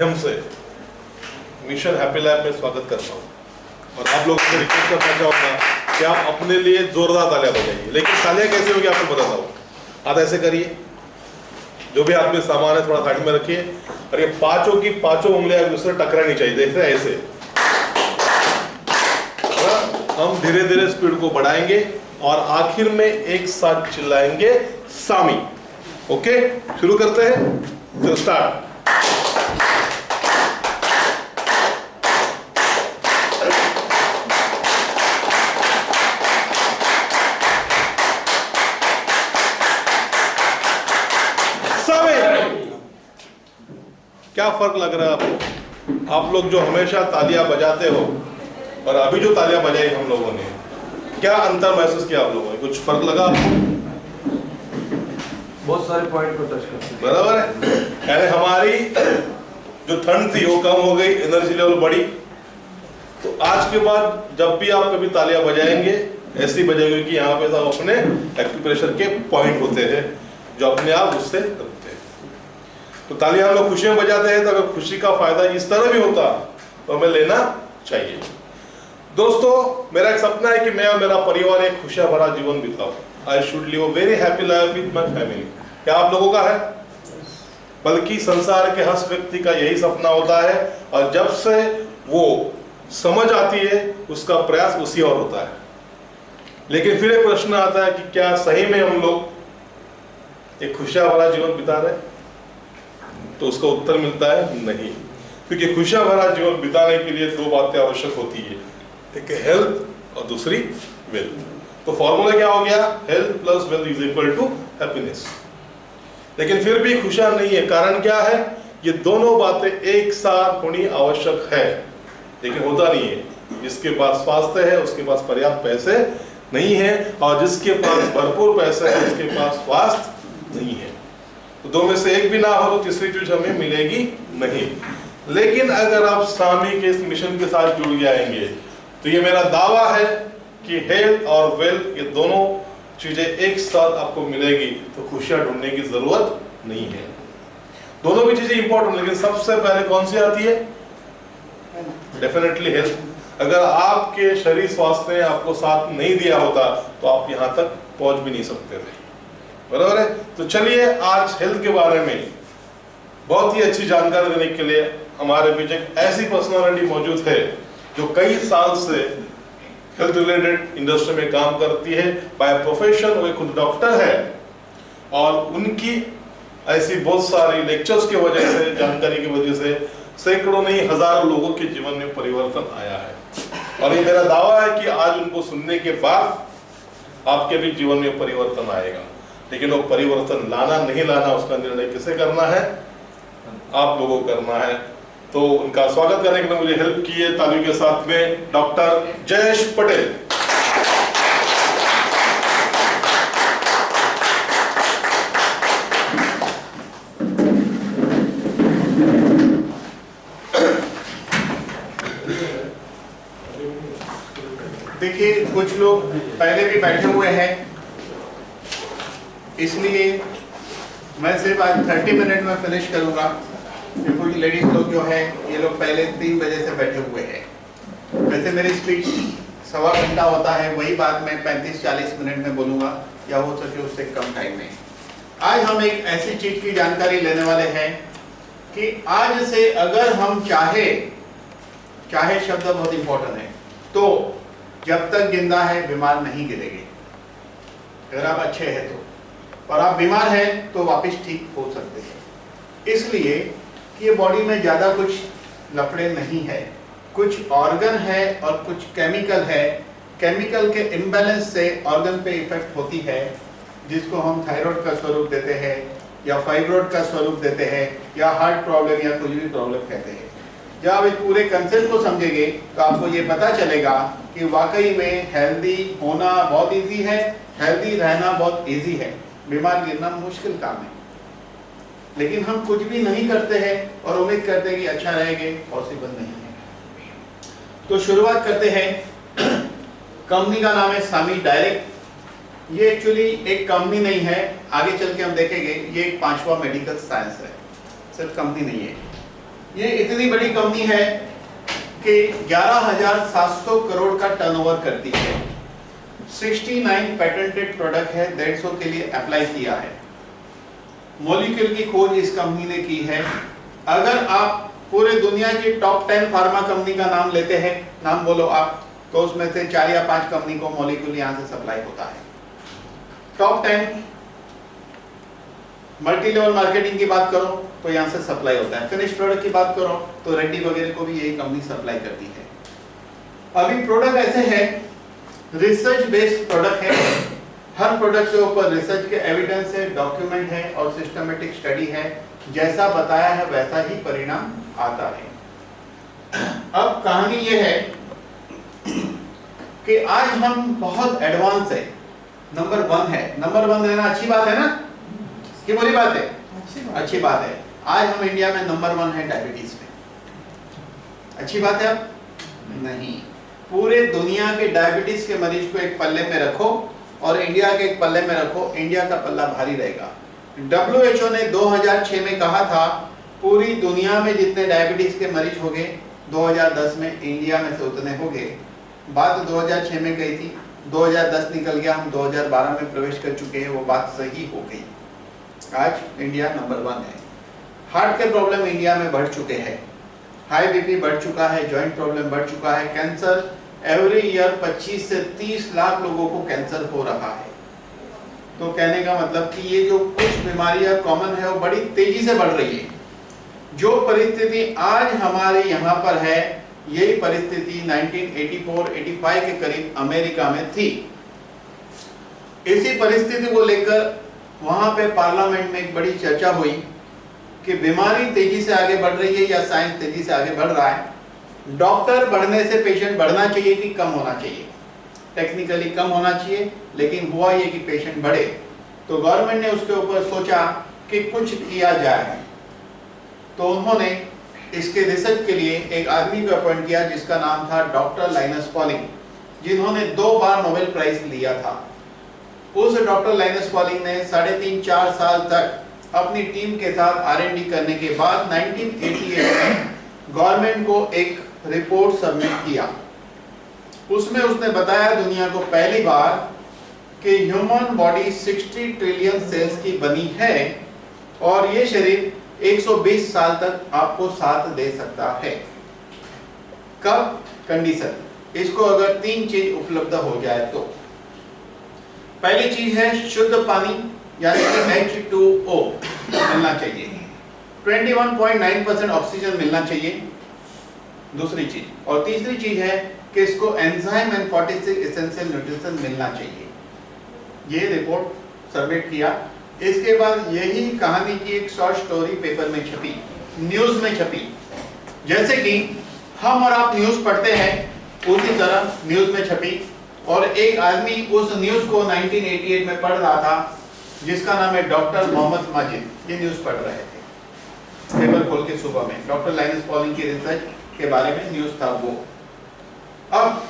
से mission happy life में स्वागत करता हूँ और आप लोगों से रिक्वेस्ट करना चाहूँगा कि आप अपने लिए जोरदार तालियां बजाइए। लेकिन तालियां कैसे होगी आपको बताता हूँ। हाथ ऐसे करिए, जो भी हाथ में सामान है थोड़ा साइड में रखिए और ये पांचों की पांचों उंगलियां एक दूसरे टकरानी चाहिए, जैसे ऐसे। हम धीरे धीरे स्पीड को बढ़ाएंगे और आखिर में एक साथ चिल्लाएंगे सामी। ओके, शुरू करते हैं, तो स्टार्ट। क्या फर्क लग रहा है आपको? आप लोग जो हमेशा तालियां बजाते हो और अभी जो तालियां बजाई हम लोगों ने, क्या अंतर महसूस किया आप लोगों ने? कुछ फर्क लगा आपको? बहुत सारे पॉइंट को टच करते हैं। बराबर है। यानी हमारी जो ठंड थी वो कम हो गई, एनर्जी लेवल बढ़ी। तो आज के बाद जब भी आप कभी तालियां बजाएंगे ऐसी बजाएंगे कि यहाँ पे सब अपने एक्यूप्रेशर के पॉइंट होते हैं जो अपने आप उससे करते हैं। तो तालियां हम लोग खुशियां बजाते हैं, तो अगर खुशी का फायदा इस तरह भी होता तो हमें लेना चाहिए। दोस्तों, मेरा एक सपना है कि मैं और मेरा परिवार एक खुशियां भरा जीवन बिताऊं। I should live a very happy life with my family. क्या आप लोगों का है? बल्कि संसार के हर व्यक्ति का यही सपना होता है और जब से वो समझ आती है उसका प्रयास उसी और होता है। लेकिन फिर एक प्रश्न आता है कि क्या सही में हम लोग एक खुशियां भरा जीवन बिता रहे हैं? तो उसका उत्तर मिलता है नहीं, क्योंकि खुशियां भरा जीवन बिताने के लिए दो बातें आवश्यक होती है, एक हेल्थ और दूसरी वेल्थ। तो फॉर्मूला क्या हो गया? Health plus wealth is equal to happiness. लेकिन फिर भी खुशियां नहीं है। कारण क्या है? ये दोनों बातें एक साथ होनी आवश्यक है, लेकिन होता नहीं है। जिसके पास स्वास्थ्य है उसके पास पर्याप्त पैसे नहीं है, और जिसके पास भरपूर पैसे है उसके पास स्वास्थ्य नहीं है। तो दो में से एक भी ना हो तो तीसरी चीज हमें मिलेगी नहीं। लेकिन अगर आप सामी के इस मिशन के साथ जुड़ जाएंगे तो ये मेरा दावा है कि हेल्थ और वेल्थ ये दोनों चीजें एक साथ आपको मिलेगी, तो खुशियां ढूंढने की जरूरत नहीं है। दोनों भी चीजें इंपॉर्टेंट, लेकिन सबसे पहले कौन सी आती है? Definitely health. अगर आपके शरीर स्वास्थ्य ने आपको साथ नहीं दिया होता तो आप यहाँ तक पहुंच भी नहीं सकते थे। बराबर है। तो चलिए, आज हेल्थ के बारे में बहुत ही अच्छी जानकारी देने के लिए हमारे बीच एक ऐसी पर्सनालिटी मौजूद है जो कई साल से हेल्थ रिलेटेड इंडस्ट्री में काम करती है। बाय प्रोफेशन वो खुद डॉक्टर है और उनकी ऐसी बहुत सारी लेक्चर्स की वजह से, जानकारी की वजह से सैकड़ों नहीं हजारों लोगों के जीवन में परिवर्तन आया है। और ये मेरा दावा है कि आज उनको सुनने के बाद आपके भी जीवन में परिवर्तन आएगा। लेकिन वो परिवर्तन लाना नहीं लाना उसका निर्णय किसे करना है? आप लोगों को करना है। तो उनका स्वागत करने के लिए मुझे हेल्प की है तालियों के साथ में डॉक्टर जयेश पटेल। देखिए, कुछ लोग पहले भी बैठे हुए हैं, इसलिए मैं सिर्फ आज 30 मिनट में फिनिश करूंगा। कुछ लेडीज लोग जो है ये लोग पहले 3 बजे से बैठे हुए हैं। वैसे मेरी स्पीच 1.25 घंटा होता है, वही बात मैं 35-40 मिनट में बोलूँगा या हो सके उससे कम टाइम में। आज हम एक ऐसी चीज़ की जानकारी लेने वाले हैं कि आज से अगर हम चाहे शब्द बहुत इंपॉर्टेंट है, तो जब तक जिंदा है बीमार नहीं गिरेंगे। अगर आप अच्छे हैं तो, और आप बीमार हैं तो वापस ठीक हो सकते हैं। इसलिए कि ये बॉडी में ज़्यादा कुछ लफड़े नहीं है, कुछ ऑर्गन है और कुछ केमिकल है। केमिकल के इम्बैलेंस से ऑर्गन पे इफेक्ट होती है, जिसको हम थायराइड का स्वरूप देते हैं या फाइब्रोइड का स्वरूप देते हैं या हार्ट प्रॉब्लम या कुछ भी प्रॉब्लम कहते हैं। जब आप इस पूरे कंसेप्ट को समझेंगे तो आपको ये पता चलेगा कि वाकई में हेल्दी होना बहुत इजी है, हेल्दी रहना बहुत इजी है, बीमार गिरना मुश्किल काम है। लेकिन हम कुछ भी नहीं करते हैं और उम्मीद करते हैं कि अच्छा रहेंगे, पॉसिबल नहीं है। तो शुरुआत करते हैं। कंपनी का नाम है सामी डायरेक्ट। ये एक्चुअली एक कंपनी नहीं है, आगे चल के हम देखेंगे। ये एक 5वां मेडिकल साइंस है, सिर्फ कंपनी नहीं है। ये इतनी बड़ी कंपनी है कि 11,700 करोड़ का टर्नओवर करती है, 69 पेटेंटेड प्रोडक्ट है, 150 के लिए अप्लाई किया है। मॉलिक्यूल की खोज इस कंपनी ने की है। अगर आप पूरे दुनिया की टॉप 10 फार्मा कंपनी का नाम लेते हैं, नाम बोलो आप, तो उसमें से 4 या 5 कंपनी को मॉलिक्यूल यहां से सप्लाई होता है। टॉप 10 मल्टी लेवल मार्केटिंग की बात करो तो यहां से सप्लाई होता है। फिनिश प्रोडक्ट की बात करो तो रेड्डी वगैरह को भी यही कंपनी सप्लाई करती है। अभी प्रोडक्ट ऐसे है, रिसर्च बेस्ड प्रोडक्ट है, हर प्रोडक्ट के ऊपर रिसर्च के एविडेंस है, डॉक्यूमेंट है और सिस्टमेटिक स्टडी है। जैसा बताया है वैसा ही परिणाम आता है। अब कहानी ये है कि आज हम बहुत एडवांस है, नंबर 1 है। नंबर 1 रहना अच्छी बात है ना, कि बुरी बात है? अच्छी बात है। आज हम इंडिया में नंबर 1 है डायबिटीज में। अच्छी बात है? अब नहीं, पूरे दुनिया के डायबिटीज के मरीज को एक पल्ले में रखो और इंडिया के एक पल्ले में रखो, इंडिया का पल्ला भारी रहेगा। WHO ने 2006 में कहा था पूरी दुनिया में जितने डायबिटीज के मरीज हो गए 2010 में इंडिया में से उतने हो गए। बात 2006 में गई थी, 2010 निकल गया, हम 2012 में प्रवेश कर चुके हैं, वो बात सही हो गई। आज इंडिया नंबर 1 है। हार्ट के प्रॉब्लम इंडिया में बढ़ चुके हैं, हाई बीपी बढ़ चुका है, जॉइंट प्रॉब्लम बढ़ चुका है, कैंसर एवरी ईयर 25 से 30 लाख लोगों को कैंसर हो रहा है। तो कहने का मतलब कि ये जो कुछ बीमारियां कॉमन है वो बड़ी तेजी से बढ़ रही है। जो परिस्थिति आज हमारे यहाँ पर है, यही परिस्थिति 1984-85 के करीब अमेरिका में थी। इसी परिस्थिति को लेकर वहां पे पार्लियामेंट में एक बड़ी चर्चा हुई कि बीमारी तेजी से आगे बढ़ रही है या साइंस तेजी से आगे बढ़ रहा है। डॉक्टर बढ़ने से पेशेंट बढ़ना चाहिए कि कम होना चाहिए? टेक्निकली कम होना चाहिए, लेकिन हुआ ये कि पेशेंट बढ़े। तो गवर्नमेंट ने उसके ऊपर सोचा कि कुछ किया जाए, तो उन्होंने इसके रिसर्च के लिए एक आदमी को अपॉइंट किया जिसका नाम था डॉक्टर लाइनस पॉलिंग, जिन्होंने 2 बार नोबेल प्राइज लिया था। उस डॉक्टर लाइनस पॉलिंग ने 3.5-4 साल तक अपनी टीम के साथ R&D करने के बाद 1988 में गवर्नमेंट को एक रिपोर्ट सबमिट किया। उसमें उसने बताया दुनिया को पहली बार कि ह्यूमन बॉडी 60 ट्रिलियन सेल्स की बनी है और ये शरीर 120 साल तक आपको साथ दे सकता है। कब? कंडीशन, इसको अगर 3 चीज उपलब्ध हो जाए तो। पहली चीज है शुद्ध पानी, यानी कि H2O मिलना चाहिए, 21.9% ऑक्सीजन मिलना चाहिए, दूसरी चीज। और तीसरी चीज है कि इसको एंजाइम एंड 46 एसेंशियल न्यूट्रिशन मिलना चाहिए। ये रिपोर्ट सबमिट किया। इसके बाद यही कहानी की एक शॉर्ट स्टोरी पेपर में छपी, न्यूज में छपी। जैसे कि हम और आप न्यूज पढ़ते हैं, उसी तरह न्यूज में छपी। और एक आदमी उस न्यूज को 1988 में पढ़ रहा था, जिसका नाम है डॉक्टर मोहम्मद माजिद। ये न्यूज पढ़ रहे थे पेपर खोल के सुबह में, डॉक्टर लाइनस पॉलिंग की रिसर्च के बारे में न्यूज था वो। अब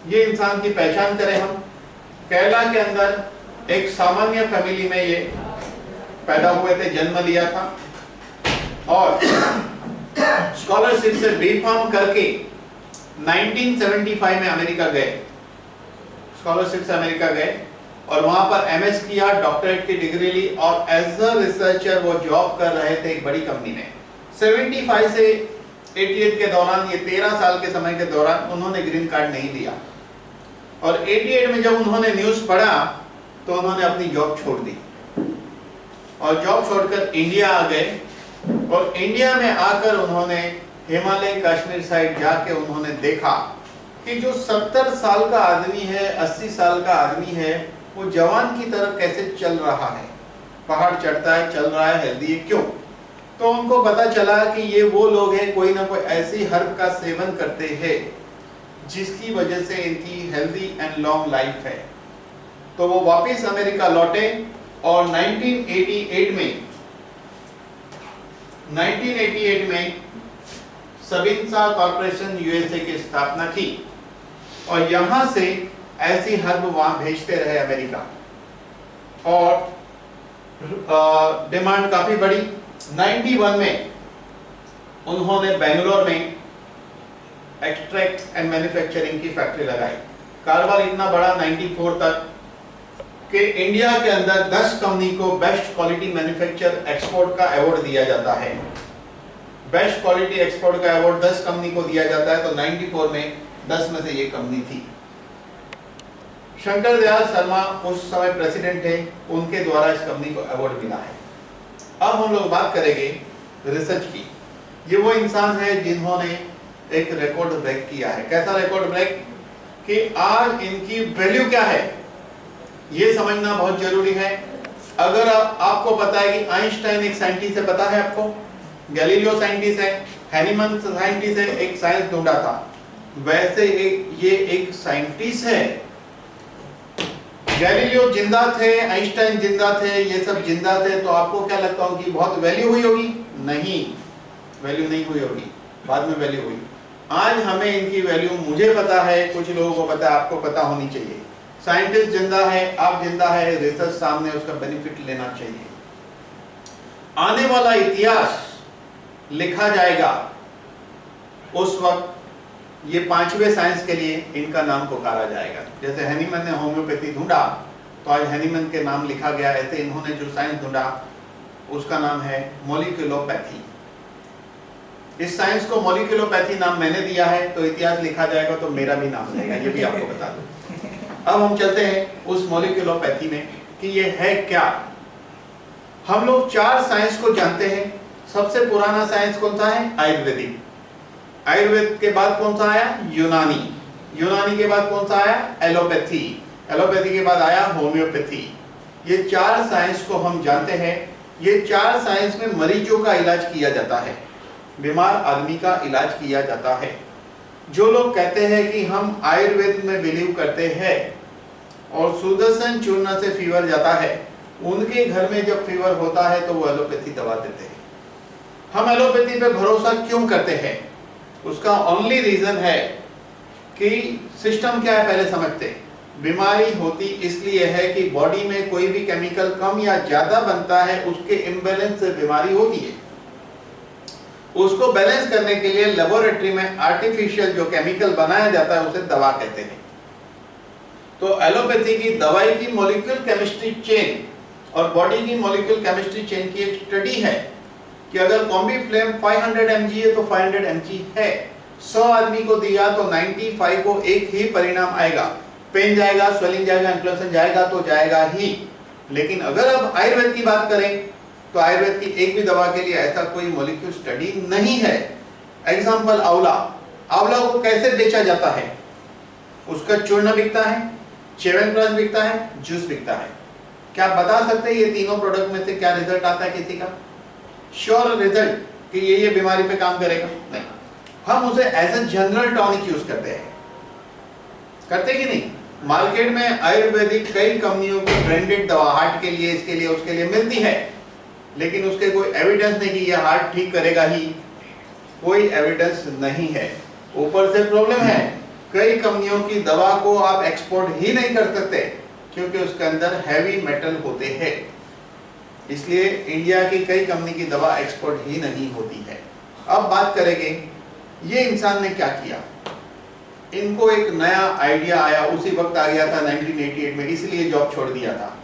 ये इंसान की पहचान करें हम। केरला के अंदर एक सामान्य फैमिली में ये पैदा हुए थे, जन्म लिया था और स्कॉलरशिप से बी.फार्म करके 1975 में अमेरिका गए। स्कॉलरशिप से अमेरिका गए और वहां पर एमएस किया, डॉक्टरेट की डिग्री ली और एज अ रिसर्चर वो जॉब कर रहे थे एक बड़ी कंपनी में। 75 से 88 के दौरान, ये 13 साल के समय के दौरान उन्होंने ग्रीन कार्ड नहीं लिया। और 88 में जब उन्होंने न्यूज पढ़ा तो उन्होंने अपनी जॉब छोड़ दी और जॉब छोड़कर इंडिया आ गए। और इंडिया में आकर उन्होंने हिमालय कश्मीर साइड जाके उन्होंने देखा कि जो 70 साल का आदमी है, 80 साल का आदमी है, वो जवान की तरह कैसे चल रहा है, पहाड़ चढ़ता है, चल रहा है, हेल्दी है, क्यों? तो उनको पता चला कि ये वो लोग हैं, कोई ना कोई ऐसी हर्ब का सेवन करते हैं जिसकी वजह से इनकी हेल्दी एंड लॉन्ग लाइफ है। तो वो वापस अमेरिका लौटे और 1988 में सबिंसा कॉर्पोरेशन यूएसए की स्थापना की और यहां से ऐसी हर्ब वहां भेजते रहे अमेरिका और डिमांड काफी बढ़ी। 91 में उन्होंने बेंगलोर में एक्सट्रैक्ट एंड मैन्युफैक्चरिंग की फैक्ट्री लगाई। कारोबार इतना बड़ा 94 तक कि इंडिया के अंदर 10 कंपनी को बेस्ट क्वालिटी मैन्युफैक्चर एक्सपोर्ट का अवार्ड दिया जाता है। बेस्ट क्वालिटी एक्सपोर्ट का अवार्ड 10 कंपनी को दिया जाता है, तो 94 में 10 में से ये कंपनी थी। शंकर दयाल शर्मा उस समय प्रेसिडेंट थे, उनके द्वारा इस कंपनी को अवार्ड मिला है। अब हम लोग बात करेंगे रिसर्च की। ये वो इंसान है जिन्होंने एक रिकॉर्ड ब्रेक किया है। कैसा रिकॉर्ड ब्रेक कि आज इनकी वैल्यू क्या है ये समझना बहुत जरूरी है। अगर आपको पता है कि आइंस्टाइन एक साइंटिस्ट है, पता है आपको, गैलीलियो साइंटिस्ट है, हैनीमन साइंटिस्ट है, एक साइंस ढूंढा था, वैसे ये एक साइंटिस्ट है। गैलीलियो जिंदा थे, आइंस्टाइन जिंदा थे, ये सब जिंदा थे, तो आपको क्या लगता होगी बहुत वैल्यू हुई होगी? नहीं, वैल्यू नहीं हुई होगी, बाद में वैल्यू हुई। आज हमें इनकी वैल्यू, मुझे पता है, कुछ लोगों को पता है, आपको पता होनी चाहिए। साइंटिस्ट जिंदा है, आप जिंदा है, रिसर्च सामने, उसका बेनिफिट लेना चाहिए। आने वाला इतिहास लिखा जाएगा उस वक्त ये 5वें साइंस के लिए इनका नाम पुकारा जाएगा। जैसे हैनीमन ने होम्योपैथी ढूंढा तो आज हैनीमन के नाम लिखा गया, ऐसे इन्होंने जो साइंस ढूंढा उसका नाम है मॉलिक्यूलोपैथी। इस साइंस को मॉलिक्यूलोपैथी नाम मैंने दिया है, तो इतिहास लिखा जाएगा तो मेरा भी नाम रहेगा, ये भी आपको बता दूं। अब हम चलते हैं उस मॉलिक्यूलोपैथी में कि ये है क्या। हम लोग 4 साइंस को जानते हैं। सबसे पुराना साइंस कौन सा है? आयुर्वेदिक। आयुर्वेद के बाद कौन सा आया? यूनानी। यूनानी के बाद कौन सा आया? एलोपैथी। एलोपैथी के बाद आया होम्योपैथी। ये 4 साइंस को हम जानते हैं। ये 4 साइंस में मरीजों का इलाज किया जाता है, बीमार आदमी का इलाज किया जाता है। जो लोग कहते हैं कि हम आयुर्वेद में बिलीव करते हैं और सुदर्शन चूर्ण से फीवर जाता है, उनके घर में जब फीवर होता है तो वो एलोपैथी दवा देते हैं। हम एलोपैथी पे भरोसा क्यों करते हैं? उसका ओनली रीजन है कि सिस्टम क्या है पहले समझते हैं। बीमारी होती इसलिए है कि बॉडी में कोई भी केमिकल कम या ज्यादा बनता है, उसके इम्बैलेंस से बीमारी होती है। उसको बैलेंस करने के लिए लेबोरेटरी में आर्टिफिशियल जो केमिकल बनाया जाता है उसे दवा कहते हैं। तो एलोपैथी की दवाई की मॉलिक्यूल केमिस्ट्री चेन और बॉडी की मॉलिक्यूल केमिस्ट्री चेन की एक स्टडी है कि अगर कॉम्बीफ्लेम 500 mg है तो 500 mg है। 100 आदमी को दिया तो 95 को एक ही परिणाम आएगा, पेन जाएगा, स्वेलिंग जाएगा, इन्फ्लेमेशन जाएगा तो जाएगा ही। लेकिन अगर अब आयुर्वेद की बात करें तो आयुर्वेद की एक भी दवा के लिए ऐसा कोई मॉलिक्यूल स्टडी नहीं है। एग्जांपल आंवला। आंवला को कैसे बेचा जाता है? उसका चूर्ण बिकता है, च्यवनप्राश बिकता है, जूस बिकता है। क्या आप बता सकते हैं ये तीनों प्रोडक्ट में से क्या रिजल्ट आता है किसी का? श्योर रिजल्ट कि ये बीमारी पे काम करेगा? नहीं। हम उसे as a general tonic use करते हैं, करते कि नहीं? मार्केट में आयुर्वेदिक कई कंपनियों की ब्रांडेड दवा हार्ट के लिए, इसके लिए, उसके लिए मिलती है, लेकिन उसके कोई एविडेंस नहीं कि ये हार्ट ठीक करेगा ही, कोई एविडेंस नहीं है। ऊपर से प्रॉब्लम है, कई कंपनियों की दवा को आप एक्सपोर्ट ही नहीं कर सकते क्योंकि उसके अंदर हैवी मेटल होते हैं। इसलिए इंडिया की कई कंपनी की दवा एक्सपोर्ट ही नहीं होती है। अब बात करेंगे ये इंसान ने क्या किया। इनको एक नया आइडिया आया, उसी वक्त आ गया था 1988 में, इसलिए जॉब छोड़ दिया था।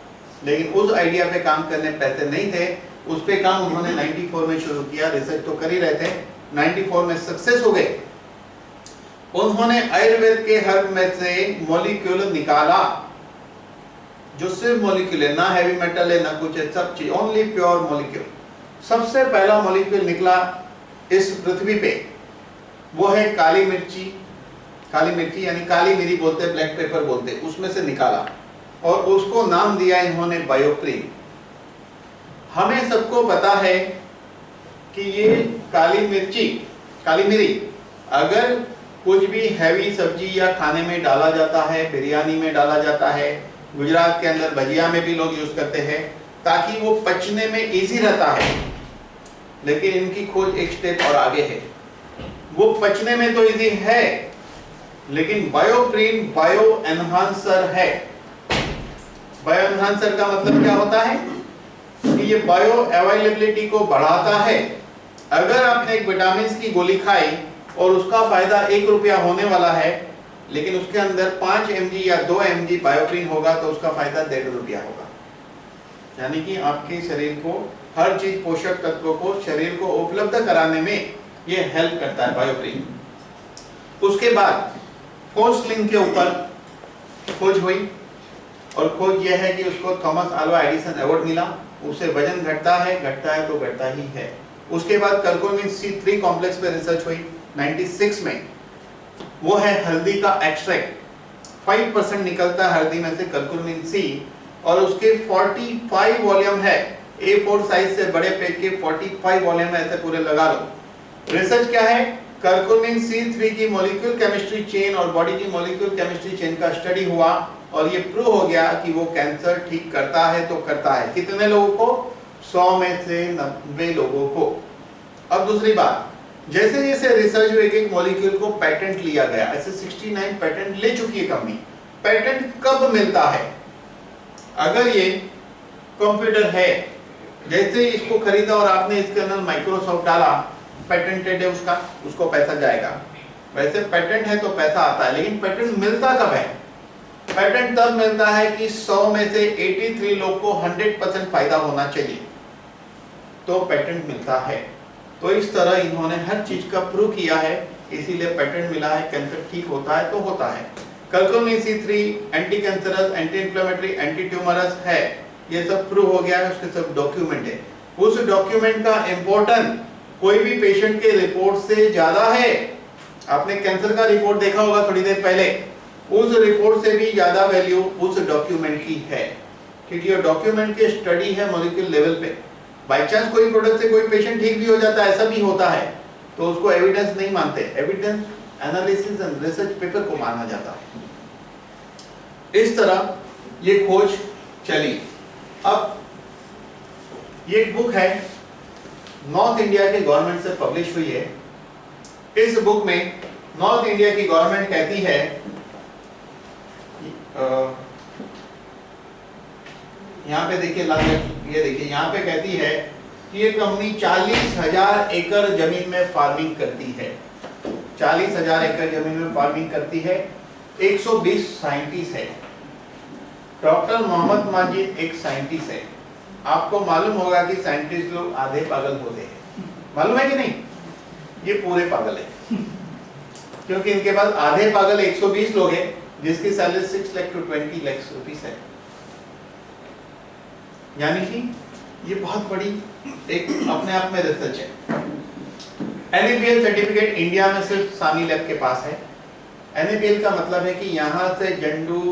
लेकिन उस आइडिया पे काम करने पैसे नहीं थे, उस पे काम उन्होंने 94 में शुरू किया। रिसर्च तो कर ही रहे थे, 94 में सक्सेस हो गए। उन्होंने आयुर्वेद के हर्ब में से मॉलिक्यूल निकाला जो सिर्फ मॉलिक्यूल है, ना हैवी मेटल है ना कुछ है, सब चीज ओनली प्योर मॉलिक्यूल। सबसे पहला मॉलिक्यूल निकला इस पृथ्वी पे, वो है काली मिर्ची। काली मिर्ची यानी काली मिरी बोलते, ब्लैक पेपर बोलते, उसमें से निकाला और उसको नाम दिया इन्होंने बायोप्रिन। हमें सबको पता है कि ये काली मिर्ची, काली मिरी अगर कुछ भी हैवी सब्जी या खाने में डाला जाता है, बिरयानी में डाला जाता है, गुजरात के अंदर भजिया में भी लोग यूज करते हैं ताकि वो पचने में इजी रहता है। लेकिन इनकी खोज एक स्टेप और आगे है, वो पचने में तो इजी है लेकिन बायोप्रिन बायो एनहांसर है। बायो एनहांसर का मतलब क्या होता है कि ये बायो अवेलेबिलिटी को बढ़ाता है अगर आपने एक विटामिन की गोली खाई और उसका फायदा 1 रुपया होने वाला है, लेकिन उसके अंदर 5 mg या 2 mg बायोप्रीन होगा तो उसका फायदा 1.5 रुपया होगा। यानी कि आपके शरीर को हर चीज, पोषक तत्वों को शरीर को उपलब्ध कराने में ये हेल्प करता है बायोप्रीन। उसके बाद फोर्सलिंग के ऊपर खोज हुई और खोज यह है कि उसको थॉमस अल्वा एडिसन अवार्ड मिला। उससे वजन घटता है तो घटता ही है। उसके बाद कर्कुमिन C3 कॉम्प्लेक्स पे रिसर्च हुई 96 में। वो है हल्दी का एक्सट्रैक्ट, 5% निकलता है हल्दी में से कर्कुमिन C, और उसके 45 वॉल्यूम है। A4 साइज से बड़े पेज के 45 वॉल्यूम है, ऐसे पूरे लगा लो। रिसर्च क्या है? कर्कुमिन C3 की मॉलिक्यूल केमिस्ट्री चेन और बॉडी की मॉलिक्यूल केमिस्ट्री चेन का स्टडी हुआ और ये प्रूव हो गया कि वो कैंसर ठीक करता है तो करता है। कितने लोगों को? 100 में से 90 लोगों को। अब दूसरी बात, जैसे जैसे रिसर्च हुई एक मॉलिक्यूल को पेटेंट लिया गया, ऐसे 69 पेटेंट ले चुकी है कंपनी। पेटेंट कब मिलता है? अगर ये कंप्यूटर है, जैसे इसको खरीदा और आपने इसके अंदर माइक्रोसॉफ्ट डाला, पेटेंटेड है उसको पैसा जाएगा। वैसे पेटेंट है तो पैसा आता है, लेकिन पेटेंट मिलता कब है? पेटेंट तब मिलता है कि 100 में से 83 लोग को 100% फायदा होना चाहिए तो पेटेंट मिलता है। तो इस तरह इन्होंने हर चीज का प्रूव किया है, इसीलिए पेटेंट मिला है। कैंसर ठीक होता है तो होता है। Curcumin C3 anti cancerous, anti inflammatory, anti tumorous है, ये सब प्रूव हो गया है, उसके सब डॉक्यूमेंट है। उस डॉक्यूमेंट का इम्पोर्टेंट कोई भी पेशेंट के रिपोर्ट से ज्यादा है। आपने कैंसर का रिपोर्ट देखा होगा थोड़ी देर पहले, उस रिपोर्ट से भी ज्यादा वैल्यू उस डॉक्यूमेंट की है, क्योंकि ये डॉक्यूमेंट की स्टडी है मॉलिक्यूल लेवल पे। बाय चांस कोई प्रोडक्ट से कोई पेशेंट ठीक भी हो जाता है, ऐसा भी होता है, तो उसको एविडेंस नहीं मानते, evidence analysis and research paper को माना जाता है। इस तरह ये खोज चली। अब ये एक बुक है, नॉर्थ इंडिया के गवर्नमेंट से पब्लिश हुई है। इस बुक में नॉर्थ इंडिया की गवर्नमेंट कहती है, यहाँ पे देखिए ये देखिए, यहाँ पे कहती है कि ये कंपनी 40,000 एकड़ जमीन में फार्मिंग करती है। 40,000 एकड़ जमीन में फार्मिंग करती है। 120 साइंटिस्ट है। डॉक्टर मोहम्मद माजिद एक साइंटिस्ट है। आपको मालूम होगा कि साइंटिस्ट लोग आधे पागल होते हैं, मालूम है कि नहीं? ये पूरे पागल है, क्योंकि इनके पास आधे पागल 120 लोग हैं, जिसकी salary 6 lakh to 20 lakh rupees है। यानी कि ये बहुत बड़ी एक अपने आप में रिसर्च है। NABL सर्टिफिकेट इंडिया में सिर्फ सामी लैब के पास है। NABL का मतलब है कि यहाँ से जंडू,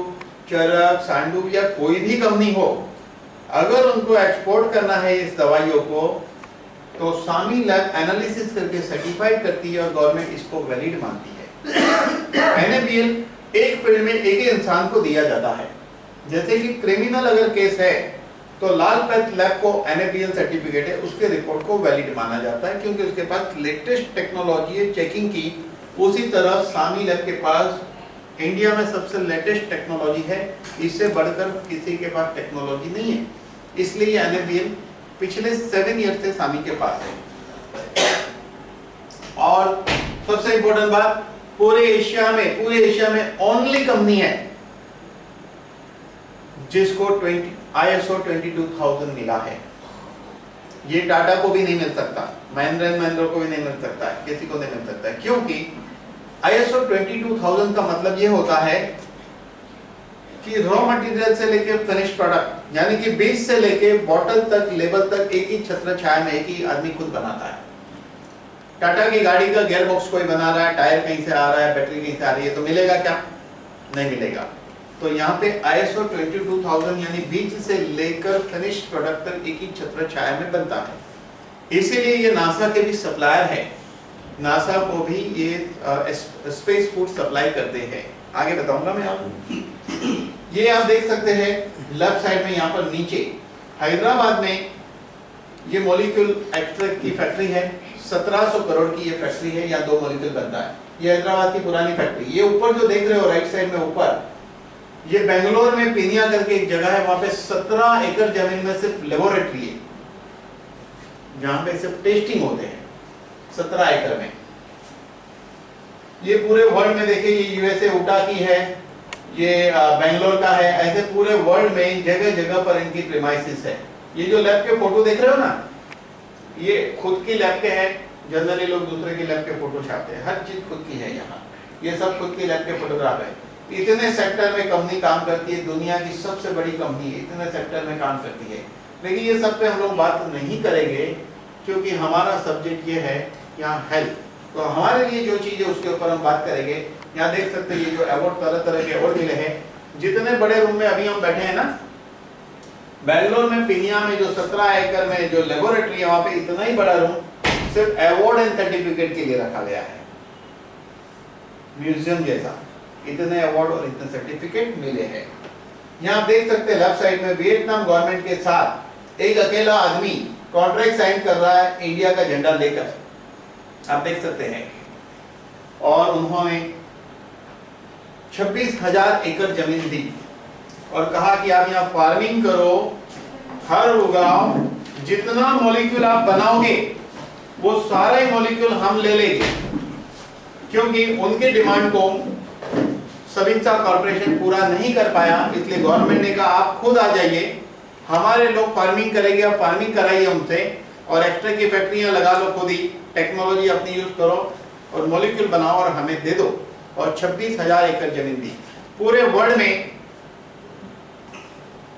चरक, सांडू या कोई भी कंपनी हो, अगर उनको एक्सपोर्ट करना है इस दवाइयों को, तो सामी लैब एनालिसिस करके सर्टिफाइड करती है और गवर्नमेंट इसको वैलिड मानती है। NABL एक फील्ड में एक इंसान को दिया जाता है। जैसे कि क्रिमिनल अगर केस है तो लाल पैथ लैब को NABL सर्टिफिकेट है, उसके रिपोर्ट को वैलिड माना जाता है, क्योंकि उसके पास लेटेस्ट टेक्नोलॉजी है चेकिंग की। उसी तरह सामी लैब के पास इंडिया में सबसे लेटेस्ट टेक्नोलॉजी है, इससे बढ़कर किसी के पास टेक्नोलॉजी नहीं है। इसलिए NABL पिछले 7 ईयर से सामी के पास है। और सबसे इंपॉर्टेंट बात, पूरे एशिया में ओनली कंपनी है जिसको ISO 22000 मिला है। ये टाटा को भी नहीं मिल सकता, महिंद्रा को भी नहीं मिल सकता है, किसी को नहीं मिल सकता है, क्योंकि ISO 22000 का मतलब ये होता है कि रॉ मटेरियल से लेके फिनिश प्रोडक्ट, यानी कि बीज से लेके बॉटल तक, लेबल तक एक ही छत्र छाया में एक ही आदमी खुद बनाता है। टाटा की गाड़ी का गियर बॉक्स कोई बना रहा है, टायर कहीं से आ रहा है, बैटरी कहीं से आ रही है, तो मिलेगा क्या? नहीं मिलेगा। तो यहाँ पे ISO 22000 यानी बीज से लेकर फिनिश प्रोडक्ट तक एक ही छत्र छाया में बनता है। इसीलिए ये नासा के भी सप्लायर है। नासा को भी ये स्पेस फूड सप्लाई करते हैं। आगे बताऊंगा मैं आपको। ये आप देख सकते हैं लेफ्ट साइड में, यहाँ पर नीचे हैदराबाद में ये मॉलिक्यूल एक्सट्रैक्ट की फैक्ट्री है। 1700 करोड़ की ये फैक्ट्री है, यहाँ 2 मॉलिक्यूल बनता है। ये हैदराबाद की पुरानी फैक्ट्री। ये ऊपर जो देख रहे हो राइट साइड में ऊपर, ये बेंगलोर में पीनिया करके एक जगह है, वहां पे 17 एकड़ जमीन में सिर्फ लेबोरेटरी है, जहां पे सिर्फ टेस्टिंग होते हैं। 17 एकड़ में। ये पूरे वर्ल्ड में देखिए, ये यूएसए उटा की है, ये बेंगलोर का है, ऐसे पूरे वर्ल्ड में जगह जगह पर इनकी प्रीमाइसेस है। ये जो लैब के फोटो देख रहे हो ना, ये खुद की लैब के हैं। जनरली लोग दूसरे की लैब के फोटो छापते हैं, हर चीज खुद की है यहाँ। ये सब खुद की लैब के फोटोग्राफ है। इतने सेक्टर में कंपनी काम करती है, दुनिया की सबसे बड़ी कंपनी इतने सेक्टर में काम करती है। लेकिन ये सब पे हम लोग बात नहीं करेंगे, क्योंकि हमारा सब्जेक्ट ये है यहाँ हेल्थ। तो हमारे लिए जो चीज है उसके ऊपर हम बात करेंगे। यहाँ देख सकते हैं ये जो अवार्ड, तरह तरह के अवार्ड मिले हैं। जितने बड़े रूम में अभी हम बैठे हैं ना, बेंगलोर में पिनिया में जो 17 एकड़ में जो लेबोरेटरी है, वहां पे इतना ही बड़ा रूम सिर्फ अवार्ड एंड सर्टिफिकेट के लिए रखा गया है, म्यूजियम जैसा। इतने अवार्ड और इतने सर्टिफिकेट मिले हैं। यहाँ आप देख सकते हैं लेफ्ट साइड में वियतनाम गवर्नमेंट के साथ एक अकेला आदमी कॉन्ट्रैक्ट साइन कर रहा है इंडिया का झंडा लेकर, आप देख सकते हैं। और उन्होंने 26,000 एकड़ जमीन दी और कहा कि आप यहाँ फार्मिंग करो, हर उगाओ, जितना मॉलिक्यूल आप बनाओगे वो सारे मॉलिक्यूल हम ले लेंगे। क्योंकि उनके डिमांड को सविता कॉर्पोरेशन पूरा नहीं कर पाया, इसलिए गवर्नमेंट ने कहा आप खुद आ जाइए, हमारे लोग फार्मिंग करेंगे, आप फार्मिंग कराइए उनसे और एक्स्ट्रा की फैक्ट्रियां लगा लो, खुद ही टेक्नोलॉजी अपनी यूज करो और मॉलिक्यूल बनाओ और हमें दे दो। और 26,000 एकड़ जमीन दी। पूरे वर्ल्ड में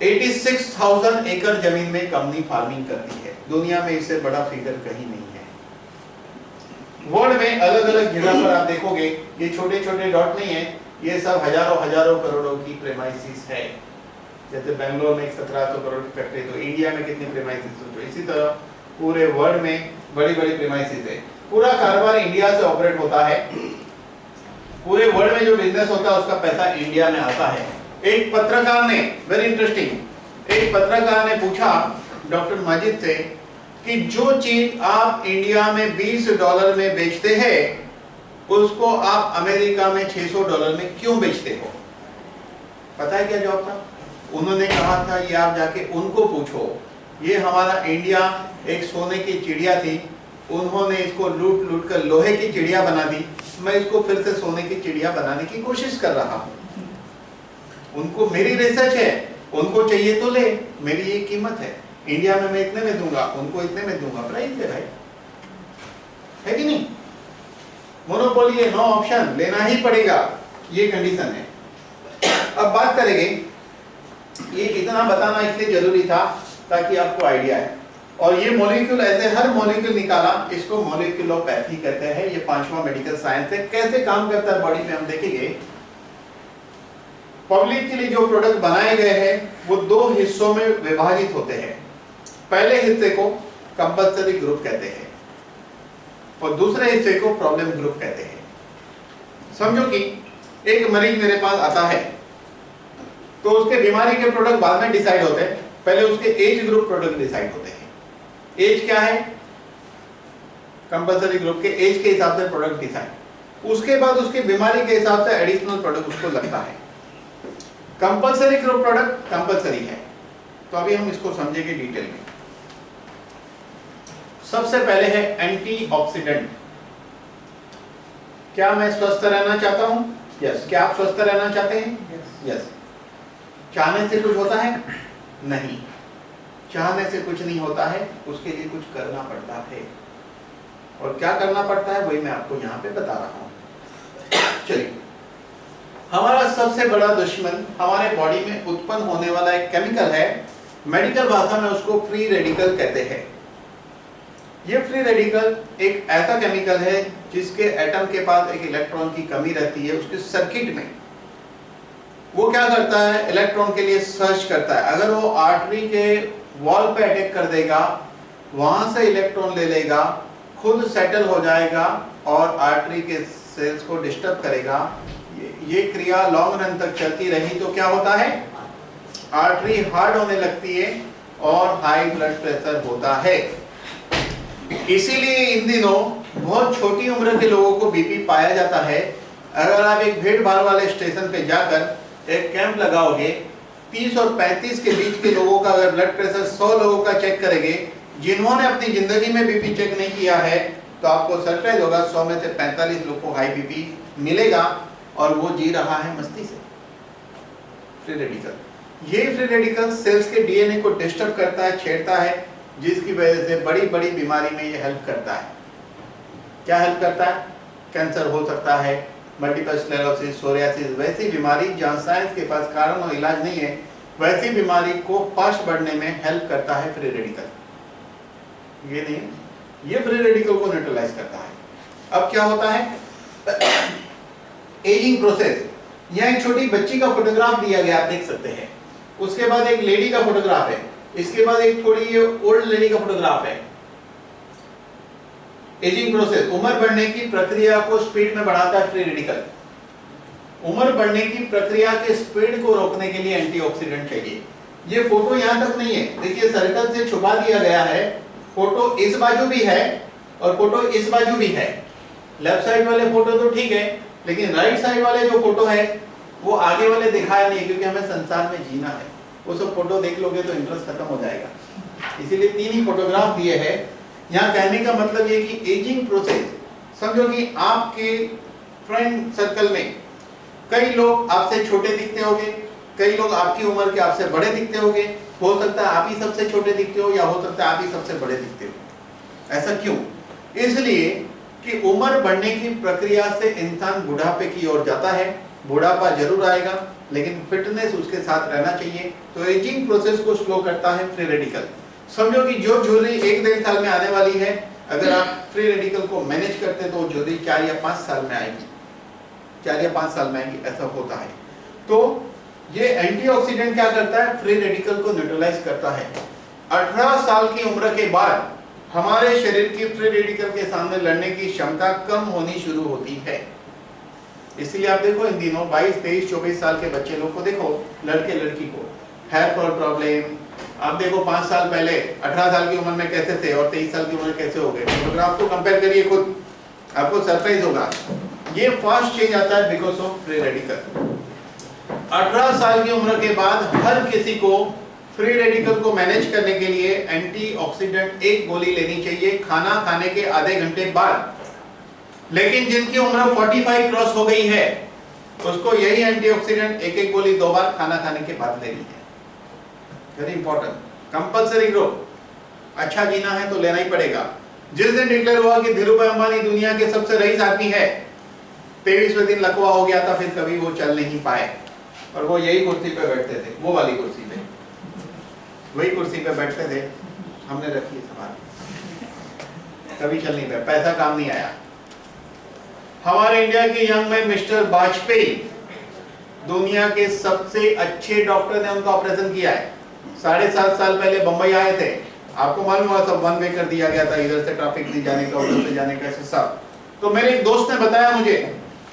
86,000 एकड़ जमीन में कंपनी फार्मिंग करती है। दुनिया में इससे बड़ा फिगर कहीं नहीं है। वर्ल्ड में अलग अलग जगह पर आप देखोगे, ये छोटे छोटे डॉट नहीं है, ये सब हजारों करोड़ों की प्रेमाइसिस है। जैसे बेंगलोर में 1700 करोड़ की फैक्ट्री, तो इंडिया में कितनी प्रेमाइसिस हो, तो इसी तरह पूरे वर्ल्ड में बड़ी बड़ी प्रेमाइसिस है। पूरा कारोबार इंडिया से ऑपरेट होता है। पूरे वर्ल्ड में जो बिजनेस होता है उसका पैसा इंडिया में आता है। एक पत्रकार ने, वेरी इंटरेस्टिंग, एक पत्रकार ने पूछा डॉक्टर माजिद से कि जो चीज आप इंडिया में $20 में बेचते हैं उसको आप अमेरिका में $600 में क्यों बेचते हो? पता है क्या जवाब था? उन्होंने कहा था ये आप जाके उनको पूछो, ये हमारा इंडिया एक सोने की चिड़िया थी, उन्होंने इसको लूट लूट कर लोहे की चिड़िया बना दी, मैं इसको फिर से सोने की चिड़िया बनाने की कोशिश कर रहा हूँ। उनको मेरी रिसर्च है, उनको चाहिए तो ले, मेरी ये कीमत है, इंडिया में मैं इतने में दूंगा, उनको इतने में दूंगा, प्राइस है भाई, है कि नहीं? मोनोपोली है, नो ऑप्शन, लेना ही पड़ेगा, ये कंडीशन है। अब बात करेंगे, ये इतना बताना इसलिए जरूरी था ताकि आपको आइडिया है। और ये मॉलिक्यूल, ऐसे हर मॉलिक्यूल निकाला, इसको मॉलिक्यूलोपैथी कहते हैं। ये 5वां मेडिकल साइंस है। कैसे काम करता है बॉडी में हम देखेंगे। पब्लिक के लिए जो प्रोडक्ट बनाए गए हैं वो 2 हिस्सों में विभाजित होते हैं। पहले हिस्से को कंपल्सरी ग्रुप कहते हैं और दूसरे हिस्से को प्रॉब्लम ग्रुप कहते हैं। समझो कि एक मरीज मेरे पास आता है तो उसके बीमारी के प्रोडक्ट बाद में डिसाइड होते हैं, पहले उसके एज ग्रुप प्रोडक्ट डिसाइड होते हैं। एज क्या है? कंपल्सरी ग्रुप के एज के हिसाब से प्रोडक्ट डिसाइड, उसके बाद उसकी बीमारी के हिसाब से एडिशनल प्रोडक्ट उसको लगता है। कंपल्सरी ग्रुप प्रोडक्ट कंपल्सरी है, तो अभी हम इसको समझेंगे डिटेल में। सबसे पहले है एंटीऑक्सीडेंट। क्या मैं स्वस्थ रहना चाहता हूं? यस। क्या आप स्वस्थ रहना चाहते हैं? यस। चाहने से कुछ होता है? नहीं, चाहने से कुछ नहीं होता है, उसके लिए कुछ करना पड़ता है। और क्या करना पड़ता है वही मैं आपको यहाँ पे बता रहा हूँ। चलिए, हमारा सबसे बड़ा दुश्मन हमारे बॉडी में उत्पन्न होने वाला एक केमिकल है, मेडिकल भाषा में उसको फ्री रेडिकल कहते हैं। ये फ्री रेडिकल एक ऐसा केमिकल है जिसके एटम के पास एक इलेक्ट्रॉन की कमी रहती है। उसके सर्किट में वो क्या करता है, इलेक्ट्रॉन के लिए सर्च करता है। अगर वो आर्टरी के वॉल पे अटैक कर देगा, वहां से इलेक्ट्रॉन ले लेगा, खुद सेटल हो जाएगा और आर्टरी के सेल्स को डिस्टर्ब करेगा। ये क्रिया लॉन्ग रन तक चलती रही तो क्या होता है, आर्टरी हार्ड होने लगती है और हाई ब्लड प्रेशर होता है। इसीलिए इन दिनों बहुत छोटी उम्र के लोगों को बीपी पाया जाता है। अगर आप एक भीड़ भाड़ वाले स्टेशन पे जाकर एक कैंप लगाओगे, 30 और 35 के बीच के लोगों का अगर ब्लड प्रेशर 100 लोगों का चेक करेंगे, जिन्होंने अपनी जिंदगी में बीपी चेक नहीं किया है तो आपको सरप्राइज होगा 100 में से 45 लोग को हाई बीपी मिलेगा और वो जी रहा है मस्ती से। फ्री रेडिकल, ये फ्री रेडिकल सेल्स के डीएनए को डिस्टर्ब करता है, छेड़ता है, जिसकी वजह से बड़ी बड़ी बीमारी में ये हेल्प करता है। क्या हेल्प करता है? कैंसर हो सकता है, मल्टीपल स्क्लेरोसिस, सोरियासिस, वैसी बीमारी जहाँ साइंस के पास कारण और इलाज नहीं है, वैसी बीमारी को फास्ट बढ़ने में हेल्प करता है फ्री रेडिकल। ये नहीं, ये फ्री रेडिकल को न्यूट्रलाइज करता है। अब क्या होता है? Ageing process. यहाँ एक छोटी बच्ची का फोटोग्राफ दिया गया, आप देख सकते हैं। उसके बाद एक लेडी का फोटोग्राफ है, इसके बाद एक थोड़ी ओल्ड लेडी का फोटोग्राफ है। एजिंग प्रोसेस, उम्र बढ़ने की प्रक्रिया को स्पीड में बढ़ाता है फ्री रेडिकल। उम्र बढ़ने की प्रक्रिया के स्पीड को रोकने के लिए एंटीऑक्सीडेंट चाहिए। ये फोटो यहां तक नहीं है, देखिए सर्कल से छुपा दिया गया है। फोटो इस बाजू भी है और फोटो इस बाजू भी है। लेफ्ट साइड वाले फोटो तो ठीक है, लेकिन राइट साइड वाले जो फोटो है वो आगे वाले दिखाया नहीं, क्योंकि हमें संसार में जीना है। वो सब फोटो देख लोगे तो इंटरेस्ट खत्म हो जाएगा, इसीलिए 3 ही फोटोग्राफ दिए हैं। यहाँ कहने का मतलब ये कि एजिंग प्रोसेस, समझो कि आपके फ्रेंड सर्कल में कई लोग आपसे छोटे दिखते होंगे, कई लोग आपकी उम्र के आपसे बड़े दिखते होंगे। हो सकता है आप ही सबसे छोटे दिखते हो, या हो सकता है आप ही सबसे बड़े दिखते हो। ऐसा क्यों? इसलिए कि उम्र बढ़ने की प्रक्रिया से इंसान बुढ़ापे की ओर जाता है। बुढ़ापा जरूर आएगा, लेकिन फिटनेस उसके साथ रहना चाहिए। तो एजिंग प्रोसेस को स्लो करता है फ्री रेडिकल। समझो कि जो ज्वेलरी 1-1.5 साल में आने वाली है, अगर आप फ्री रेडिकल को मैनेज करते तो ज्वेलरी 4 या 5 साल में आएगी, 4 या 5 साल में आएगी, ऐसा होता है। तो ये एंटीऑक्सीडेंट क्या करता है? फ्री रेडिकल को न्यूट्रलाइज करता है। 18 साल की उम्र के बाद हमारे शरीर की फ्री रेडिकल के सामने लड़ने की क्षमता कम होनी शुरू होती है। इसलिए आप देखो इन दिनों 22, 23, 24 साल के बच्चे लोग को देखो, लड़के लड़की को हेयर फॉल प्रॉब्लम। आप देखो 5 साल पहले 18 साल की उम्र में कैसे थे और 23 साल की उम्र कैसे हो गए। फोटोग्राफ को कंपेयर करिए खुद, आपको सरप्राइज होगा। ये फास्ट चेंज आता है बिकॉज ऑफ फ्री रेडिकल। 18 साल की उम्र के बाद हर किसी को फ्री रेडिकल को मैनेज करने के लिए एंटीऑक्सीडेंट 1 गोली लेनी चाहिए खाना खाने के आधे घंटे बाद। लेकिन जिनकी उम्र 45 क्रॉस हो गई है, उसको यही एंटीऑक्सीडेंट 1-1 गोली 2 बार खाना खाने के बाद लेनी है। Very important, compulsory group. अच्छा जीना है तो लेना ही पड़ेगा। जिस दिन डिक्लेयर हुआ कि धीरूभाई अंबानी दुनिया के सबसे रईस आदमी है, 23वें दिन लकवा हो गया था, फिर कभी वो चल नहीं पाए। और वो यही कुर्सी पे बैठते थे, वो वाली कुर्सी पे, वही कुर्सी पे बैठते थे, हमने रखी है संभाल, कभी चल नहीं पाया, पैसा काम नहीं आया। हमारे इंडिया के यंग मैन मिस्टर वाजपेयी, दुनिया के सबसे अच्छे डॉक्टर ने उनका ऑपरेशन किया है। 7.5 साल पहले बंबई आए थे, आपको मालूम हुआ सब 1 वे कर दिया गया था, इधर से ट्रैफिक नहीं जाने का, उधर से जाने का, सब। तो मेरे एक दोस्त ने बताया मुझे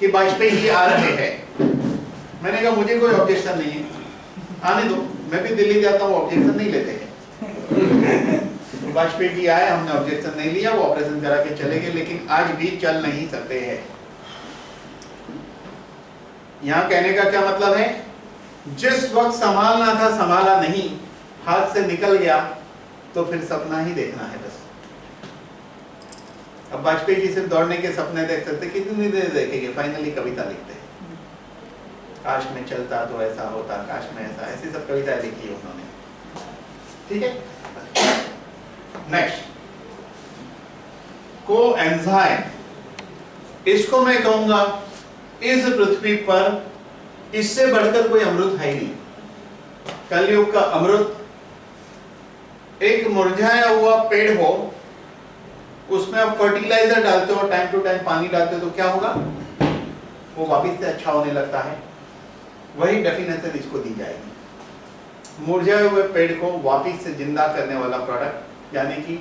कि वाजपेयी जी आ रहे हैं। मैंने कहा मुझे कोई ऑब्जेक्शन नहीं है, आने दो, मैं भी दिल्ली जाता हूँ, ऑब्जेक्शन नहीं लेते हैं। वाजपेयी जी आए, हमने ऑब्जेक्शन नहीं लिया, वो ऑपरेशन करा के चले गए, लेकिन आज भी चल नहीं सकते हैं। यहाँ कहने का क्या मतलब है? जिस वक्त संभालना था संभाला नहीं, हाथ से निकल गया, तो फिर सपना ही देखना है बस। अब वाजपेयी जी सिर्फ दौड़ने के सपने देख सकते, कितनी देर देखेंगे? फाइनली कविता लिखते हैं, काश में चलता तो ऐसा होता, काश में ऐसा, ऐसी सब कविताएं लिखी है उन्होंने। ठीक है, नेक्स्ट कोएंजाइम, इसको मैं कहूंगा इस पृथ्वी पर इससे बढ़कर कोई अमृत है ही नहीं। कलयुग का अमृत, एक मुरझाया हुआ पेड़ हो, उसमें आप फर्टिलाइजर डालते हो, टाइम टू टाइम पानी डालते हो, तो क्या होगा? वो वापिस से अच्छा होने लगता है। वही डेफिनेशन इसको दी जाएगी। मुरझाए हुए पेड़ को वापिस से जिंदा करने वाला प्रोडक्ट, यानी कि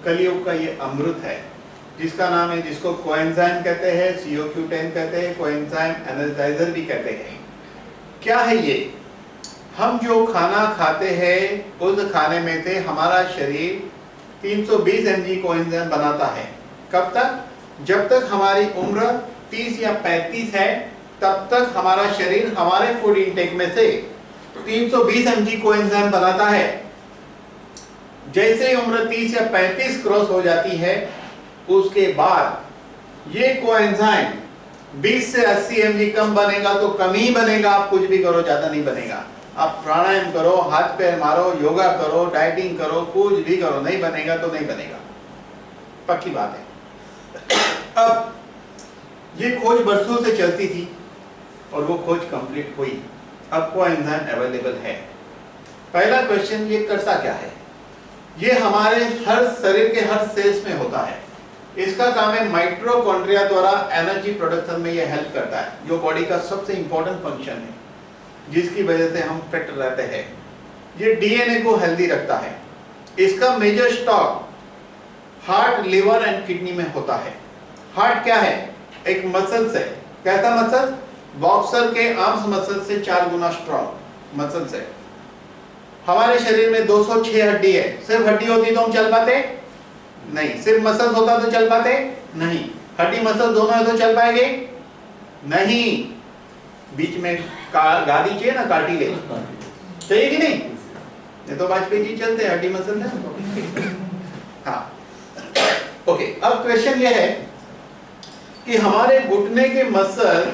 कलयुग का ये अमृत है, जिसका नाम है, जिसको कोएंजाइम कहते हैं, CO-Q10 कहते हैं, कोएंजाइम एनर्जाइजर भी कहते हैं। क्या है ये? हम जो खाना खाते हैं, उस खाने में से हमारा शरीर 320 mg कोएंजाइम बनाता है। कब तक? जब तक हमारी उम्र 30 या 35 है, तब तक हमारा शरीर हमारे फूड इंटेक में से 320 mg कोएंजाइम बनाता है। जैसे ही उम्र 30 या 35 क्रॉस हो जाती है, उसके बाद ये कोएंजाइम 20 से 80 mg कम बनेगा तो कम ही बनेगा। आप कुछ भी करो, ज्यादा नहीं बनेगा। आप प्राणायाम करो, हाथ पैर मारो, योगा करो, डाइटिंग करो, कुछ भी करो, नहीं बनेगा तो नहीं बनेगा, पक्की बात है। अब ये खोज बरसों से चलती थी और वो खोज कंप्लीट हुई। अब कोएंजाइम अवेलेबल है। पहला क्वेश्चन, ये करता क्या है? ये हमारे हर शरीर के हर सेल्स में होता है। इसका काम है माइटोकॉन्ड्रिया द्वारा एनर्जी प्रोडक्शन में ये हेल्प करता है, जो बॉडी का सबसे इंपॉर्टेंट फंक्शन है, जिसकी वजह से हम फिट रहते हैं। ये डीएनए को हेल्दी रखता है। इसका major stock heart, liver and kidney में होता है। हार्ट क्या है? एक मसल्स है। कैसा मसल? बॉक्सर के आर्म्स मसल से 4 गुना स्ट्रॉन्ग मसल्स है। हमारे शरीर में 206 हड्डी है। सिर्फ हड्डी होती तो हम चल पाते नहीं, सिर्फ मसल्स होता तो चल पाते नहीं। हड्डी मसल दोनों है तो चल पाएंगे नहीं। बीच में गादी चाहिए ना, कार्टिलेज चाहिए कि नहीं? ये तो वाजपेयी जी चलते हैं, हड्डी मसल है। हाँ, ओके। अब क्वेश्चन ये है कि हमारे घुटने के मसल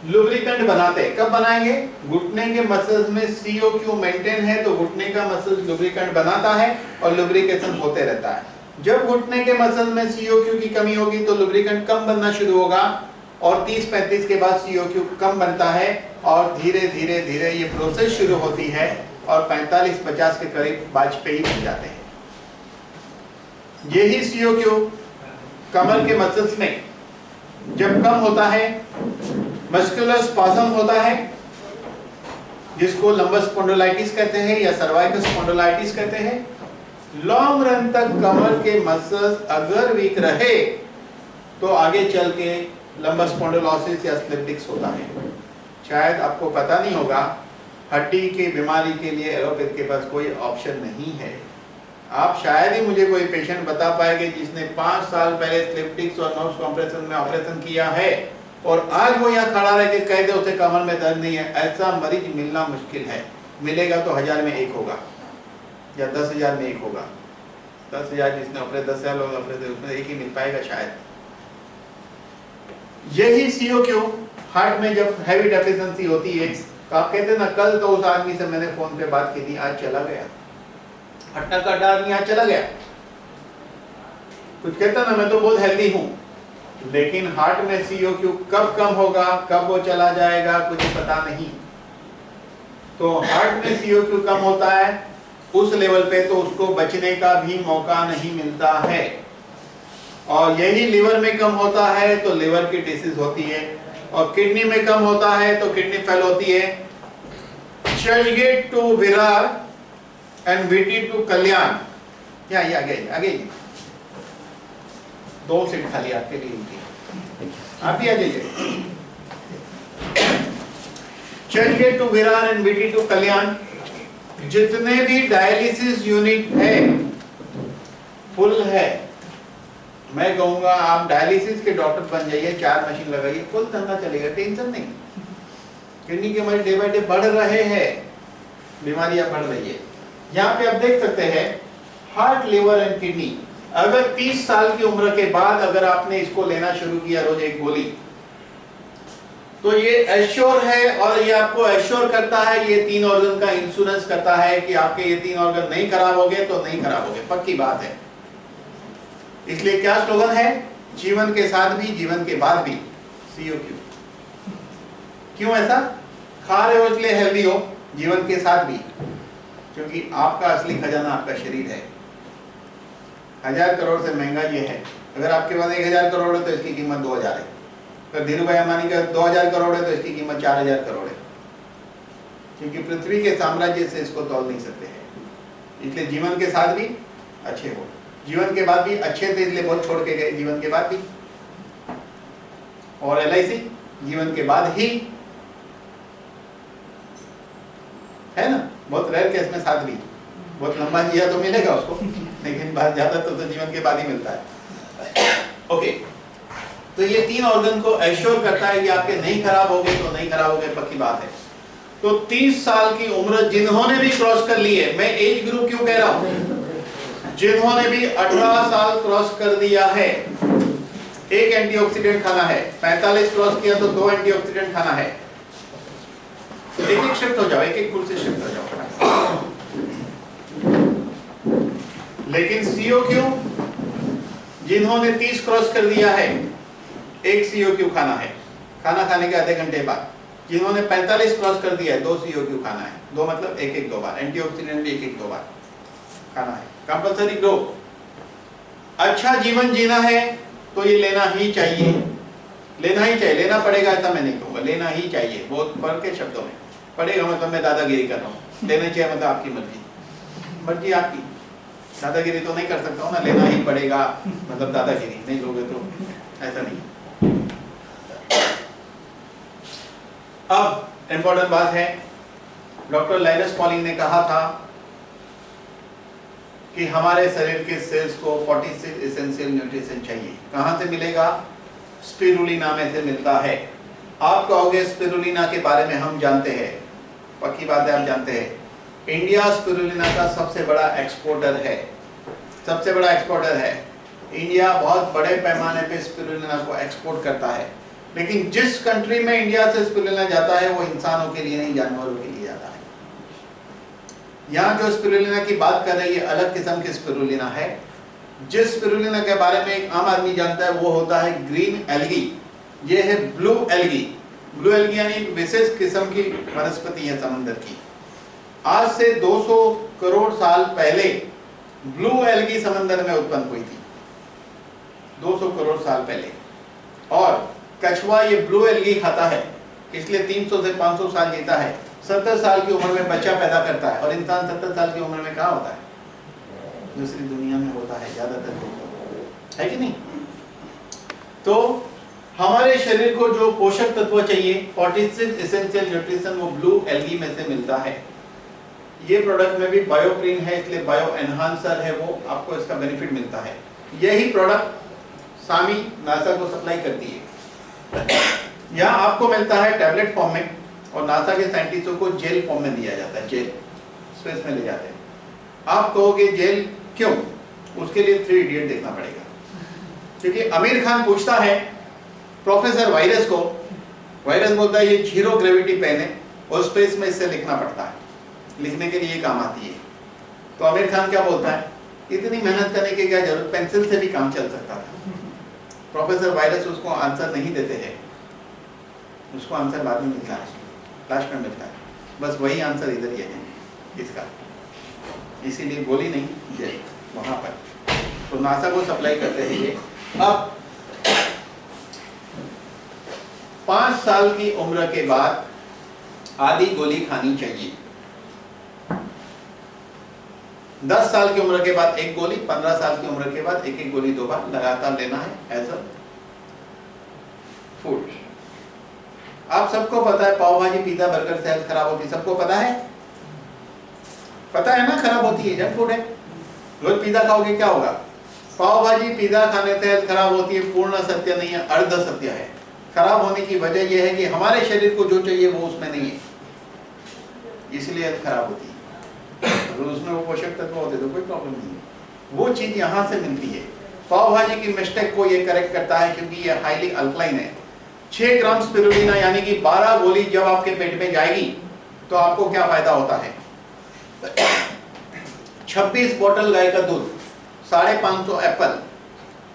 लुब्रिकेंट बनाते हैं। कब बनाएंगे? घुटने के मसल्स में CO2 मेंटेन है तो घुटने का मसल लुब्रिकेंट बनाता है और लुब्रिकेशन होते रहता है। जब घुटने के मसल में CO2 की कमी होगी तो लुब्रिकेंट कम बनना शुरू होगा और 30-35 के बाद CO2 कम बनता है और धीरे धीरे धीरे ये प्रोसेस शुरू होती है और 45-50 के करीब वाजपेयी बन जाते हैं। यही CO2 कमर के मसल्स में जब कम होता है, मस्कुलर स्पाज्म होता है, जिसको लंबस स्पॉन्डिलाइटिस कहते हैं या सर्वाइकल स्पॉन्डिलाइटिस कहते हैं। लॉन्ग रन तक कमर के मसल्स अगर वीक रहे तो आगे चल के लंबस स्पॉन्डिलोसिस या स्लिप डिस्क होता है। शायद आपको पता नहीं होगा, हड्डी की बीमारी के लिए एलोपैथ के पास कोई ऑप्शन नहीं है। आप शायद ही मुझे कोई पेशेंट बता पाएंगे जिसने 5 साल पहले स्लिप डिस्क और नर्व कंप्रेशन में ऑपरेशन किया है और आज वो यहाँ खड़ा रह के कह दे उसे कमर में दर्द नहीं है। ऐसा मरीज मिलना मुश्किल है। मिलेगा तो 1000 में एक होगा या 10,000 में एक होगा। 10,000 जिसने ऑपरेशन 10,000 लोग ऑपरेशन उसमें एक ही मिल पाएगा शायद। यही CO2 हार्ट में जब हैवी डेफिशिएंसी होती है तो आप कहते हैं ना, कल तो उस आदमी से मैंने फोन पे बात की थी, आज चला गया। हट्टा कट्टा आदमी आज चला गया। कुछ कहता ना, मैं तो बहुत हेल्दी हूँ, लेकिन हार्ट में CO2 कब कम होगा, कब वो चला जाएगा, कुछ पता नहीं। तो हार्ट में CO2 कम होता है उस लेवल पे तो उसको बचने का भी मौका नहीं मिलता है। और यही लिवर में कम होता है तो लिवर की डिसीज होती है, और किडनी में कम होता है तो किडनी फेल होती है। Churchgate to Virar and VT to Kalyan, ये आगे 2 सीट खाली आपके लिए, आप ही आ जाइए। Churchgate to Virar and VT to Kalyan, जितने भी डायलिसिस यूनिट है फुल है। मैं कहूंगा आप डायलिसिस के डॉक्टर बन जाइए, 4 मशीन लगाइए, फुल धंधा चलेगा, टेंशन नहीं। किडनी के मरीज डे बाय डे बढ़ रहे हैं, बीमारियां बढ़ रही है। यहाँ पे आप देख सकते हैं हार्ट, लिवर एंड किडनी। अगर 30 साल की उम्र के बाद अगर आपने इसको लेना शुरू किया रोज एक गोली, तो ये एश्योर है और ये आपको एश्योर करता है, ये 3 ऑर्गन का इंश्योरेंस करता है कि आपके ये 3 ऑर्गन नहीं खराब हो गए तो नहीं खराब हो गए, पक्की बात है। इसलिए क्या स्लोगन है? जीवन के साथ भी जीवन के बाद भी CO2। क्यों ऐसा? खा रहे हो इसलिए हेल्दी हो, जीवन के साथ भी, क्योंकि आपका असली खजाना आपका शरीर है। 1000 करोड़ से महंगा ये है। अगर आपके पास 1000 करोड़ है तो इसकी कीमत 2000 है। अगर धीरू भाई अंबानी का 2000 करोड़ है तो इसकी कीमत 4000 करोड़ है, क्योंकि पृथ्वी के साम्राज्य से इसको तोल नहीं सकते हैं। इसलिए जीवन के साथ भी अच्छे हो, जीवन के बाद भी अच्छे थे इसलिए बहुत छोड़ के गए, जीवन के बाद भी। और LIC जीवन के बाद ही है ना, बहुत रेयर केस में साथ भी। बहुत लंबा जिया तो मिलेगा उसको, लेकिन बहुत ज्यादा तो जीवन के बाद ही मिलता है। ओके, तो ये 3 ऑर्गन को एश्योर करता है कि आपके नहीं खराब हो गए तो नहीं खराब हो गए, पक्की बात है। तो 30 साल की उम्र जिन्होंने भी क्रॉस कर ली है, मैं एज ग्रुप क्यों कह रहा हूं? जिन्होंने भी 18 साल क्रॉस कर दिया है, एक एंटीऑक्सीडेंट खाना है। 45 क्रॉस किया तो 2 एंटीऑक्सीडेंट खाना है। एक एक शिफ्ट हो जाओ, एक एक कुल से शिफ्ट हो जाओ। लेकिन COQ जिन्होंने 30 क्रॉस कर दिया है, एक COQ खाना है, खाना खाने के आधे घंटे बाद। जिन्होंने 45 क्रॉस कर दिया है, 2 COQ खाना है। 2 मतलब एक एक 2 बार, एंटीऑक्सीडेंट भी एक एक 2 बार खाना है। Compulsory grow. अच्छा जीवन जीना है तो ये लेना ही चाहिए, लेना ही चाहिए। लेना पड़ेगा ऐसा मैं नहीं कहूँगा, लेना ही चाहिए। बहुत फर्क है शब्दों में। पड़ेगा मतलब मैं दादागिरी कर रहा हूँ, लेना चाहिए मतलब आपकी मर्जी, मर्जी आपकी। दादागिरी तो नहीं कर सकता हूँ ना, लेना ही पड़ेगा मतलब दादागिरी नहीं लोगे तो ऐसा नहीं। अब इंपॉर्टेंट बात है, डॉक्टर लाइनस पॉलिंग ने कहा था कि हमारे शरीर के सेल्स को 46 एसेंशियल न्यूट्रिशन चाहिए। कहां से मिलेगा? स्पिरुलिना में से मिलता है। आप कहोगे स्पिरुलिना के बारे में हम जानते हैं, पक्की बात है, आप जानते हैं। इंडिया स्पिरुलिना का सबसे बड़ा एक्सपोर्टर है, सबसे बड़ा एक्सपोर्टर है। इंडिया बहुत बड़े पैमाने पे स्पिरुलिना को एक्सपोर्ट करता है। लेकिन जिस कंट्री में इंडिया से स्पिरुलिना जाता है वो इंसानों के लिए नहीं, जानवरों के लिए जाता है। यहाँ जो स्पिरुलिना की बात कर रही है अलग किस्म की स्पिरुलिना है। जिस स्पिरुलिना के बारे में एक आम आदमी जानता है वो होता है ग्रीन एल्गी, ये है ब्लू एल्गी। ब्लू एल्गी यानी एक विशेष किस्म की वनस्पति है समंदर की। आज से 200 करोड़ साल पहले ब्लू एल्गी समंदर में उत्पन्न हुई थी, 200 करोड़ साल पहले। और कछुआ ये ब्लू एल्गी खाता है, इसलिए 300 से 500 साल जीता है। 70 साल की उम्र में बच्चा पैदा करता है, और इंसान 70 साल की उम्र में कहाँ होता है? दूसरी दुनिया में होता है ज्यादातर लोग, है कि नहीं? तो हमारे शरीर को जो पोषक तत्व चाहिए 46 एसेंशियल न्यूट्रिशन वो ब्लू एल्गी में से मिलता है। ये प्रोडक्ट में भी बायोप्रीन है, इसलिए बायो एनहांसर है, वो आपको इसका बेनिफिट मिलता है। यही प्रोडक्ट सामी नासा को सप्लाई करती है। यहाँ आपको मिलता है टैबलेट फॉर्म में, और नासा के साइंटिस्टों को जेल फॉर्म में दिया जाता है। जेल स्पेस में ले जाते हैं। आप कहोगे जेल क्यों? उसके लिए 3 इडियट देखना पड़ेगा। क्योंकि आमिर खान पूछता है प्रोफेसर वायरस को, वायरस बोलता है ये 0 ग्रेविटी पेन है और स्पेस में इससे लिखना पड़ता है, लिखने के लिए काम आती है। तो आमिर खान क्या बोलता है, इतनी मेहनत करने की क्या जरूरत, पेंसिल से भी काम चल सकता था। प्रोफेसर वायरस उसको आंसर नहीं देते हैं, उसको आंसर बाद में मिलता है, लास्ट में मिलता है। बस वही आंसर इधर ये है इसका, इसीलिए गोली नहीं जेल वहां पर। तो नासा को सप्लाई करते हैं ये। अब 5 साल की उम्र के बाद आधी गोली खानी चाहिए। 10 साल की उम्र के बाद 1 गोली, 15 साल की उम्र के बाद 1-1 गोली 2 बार लगातार लेना है एज अ फूड। आप सबको पता है पाव भाजी पिज्जा बर्गर से हेल्थ खराब होती है, सबको पता है, पता है ना, खराब होती है, जंक फूड है। रोज पिज्जा खाओगे क्या होगा? पाव भाजी पिज्जा खाने से हेल्थ खराब होती है, पूर्ण सत्य नहीं है, अर्ध सत्य है। खराब होने की वजह यह है कि हमारे शरीर को जो चाहिए वो उसमें नहीं है, इसलिए हेल्थ खराब होती है। अगर उसमें वो पोषक तत्व होते तो कोई प्रॉब्लम नहीं है। वो चीज यहाँ से मिलती है। पाव भाजी की मिस्टेक को ये करेक्ट करता है क्योंकि ये हाईली अल्कलाइन है। 6 ग्राम स्पिरुलिना यानी कि 12 गोली जब आपके पेट में जाएगी तो आपको क्या फायदा होता है? 26 बोतल गाय का दूध, 550 एप्पल,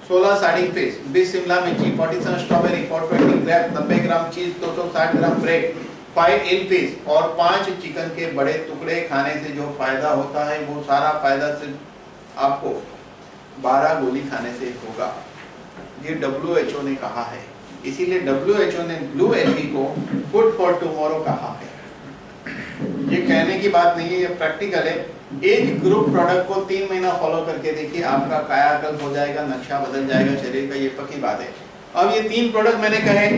16 सार्डिन फिश, 20 शिमला मिर्ची, 47 स्ट्रॉबेरी, 420 ग्रेप, 90 ग्राम चीज, 260 ग्राम ब्रेड, 5 इल फिश और 5 चिकन के बड़े टुकड़े खाने से जो फायदा होता है वो सारा फायदा सिर्फ आपको 12 गोली खाने से होगा। ये WHO ने कहा है, इसीलिए WHO ने ब्लू एल्गी को फूड फॉर टुमारो कहा है। ये कहने की बात नहीं है, ये प्रैक्टिकल है। एक ग्रुप प्रोडक्ट को 3 महीना फॉलो करके देखिए, आपका कायाकल्प हो जाएगा, नक्शा बदल जाएगा शरीर का, ये पक्की बात है। अब ये 3 प्रोडक्ट मैंने कहे,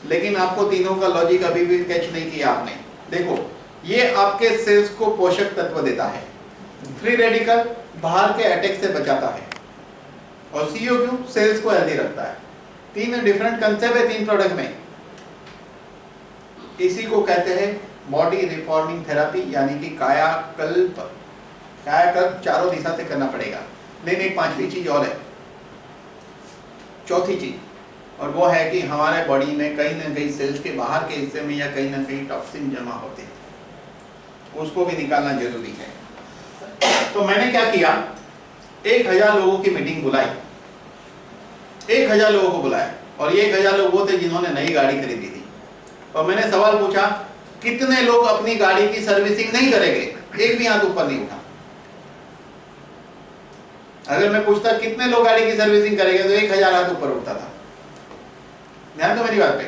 लेकिन आपको तीनों का लॉजिक अभी भी कैच नहीं किया आपने। देखो, ये आपके सेल्स को पोषक तत्व देता है, फ्री रेडिकल बाहर के अटैक से बचाता है, और COQ सेल्स को हेल्दी रखता है। 3 डिफरेंट कंसेप्ट है 3 प्रोडक्ट में। इसी को कहते हैं बॉडी रिफॉर्मिंग थेरेपी, यानी कि कायाकल्प। कायाकल्प चारों दिशा से करना पड़ेगा। लेकिन एक पांचवी चीज और है, चौथी चीज, और वो है कि हमारे बॉडी में कहीं ना कहीं सेल्स के बाहर के हिस्से में या कहीं ना कहीं टॉक्सिन जमा होते हैं, उसको भी निकालना जरूरी है। तो मैंने क्या किया, 1000 लोगों की मीटिंग बुलाई, 1000 लोगों को बुलाया, और ये 1000 लोग वो थे जिन्होंने नई गाड़ी खरीदी थी। और मैंने सवाल पूछा, कितने लोग अपनी गाड़ी की सर्विसिंग नहीं करेंगे? एक भी हाथ ऊपर नहीं उठा। अगर मैं पूछता कितने लोग गाड़ी की सर्विसिंग करेंगे तो 1000 हाथ ऊपर उठता था। ध्यान दो मेरी बात पे,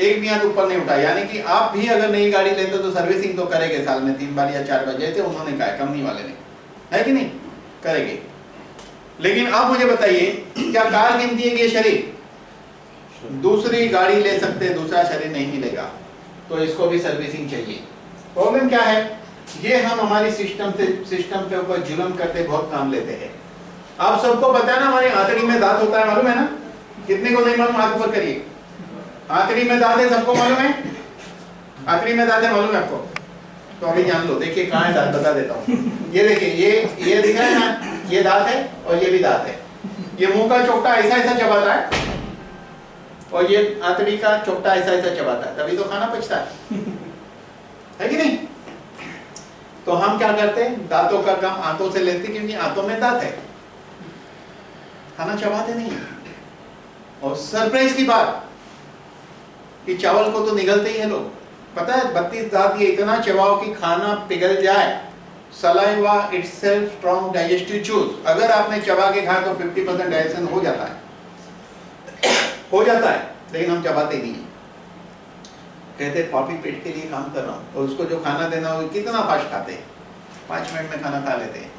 एक भी हाथ ऊपर नहीं उठा। यानी कि आप भी अगर नई गाड़ी लेते तो सर्विसिंग तो करेंगे साल में 3 बार या 4 बार, जैसे उन्होंने कहा, कंपनी वाले ने, है कि नहीं? करेंगे। लेकिन आप मुझे बताइए, क्या कार कीमती है कि ये शरीर? दूसरी गाड़ी ले सकते, दूसरा शरीर नहीं मिलेगा, तो इसको भी सर्विसिंग चाहिए। प्रॉब्लम क्या है, ये हम हमारी सिस्टम के ऊपर जुल्म करते बहुत काम लेते हैं। आप सबको पता है ना, हमारी आंतड़ी में दांत होता है, मालूम है ना? कितने को नहीं मालूम? हाथ ऊपर करिए। आंतड़ी में दांत है, सबको मालूम है? आंतड़ी में दांत है, मालूम है आपको? तो अभी जान लो। देखिए कहाँ है दांत, बता देता हूँ। ये देखिए, ये दिख रहा है ना, ये दांत है और ये भी दांत है। ये मुंह का चोटा ऐसा ऐसा चबाता है और ये आंतड़ी का चोटा ऐसा ऐसा चबाता है, तभी तो खाना पचता है कि नहीं? तो हम क्या करते हैं, दांतों का काम आंतों से लेते, क्योंकि आंतों में दांत है, खाना चबाते नहीं है। और सरप्राइज की बात कि चावल को तो निगलते ही है लोग, पता है 32 दांत, ये इतना चबाओ कि खाना पिघल जाए। Saliva itself strong digestive juice, अगर आपने चबा के खाया तो 50% डाइजेशन हो जाता है, लेकिन हम चबाते ही नहीं है। कहते पापी पेट के लिए काम कर रहा हूँ, और उसको जो खाना देना हो कितना फास्ट खाते हैं, 5 मिनट में खाना खा लेते हैं।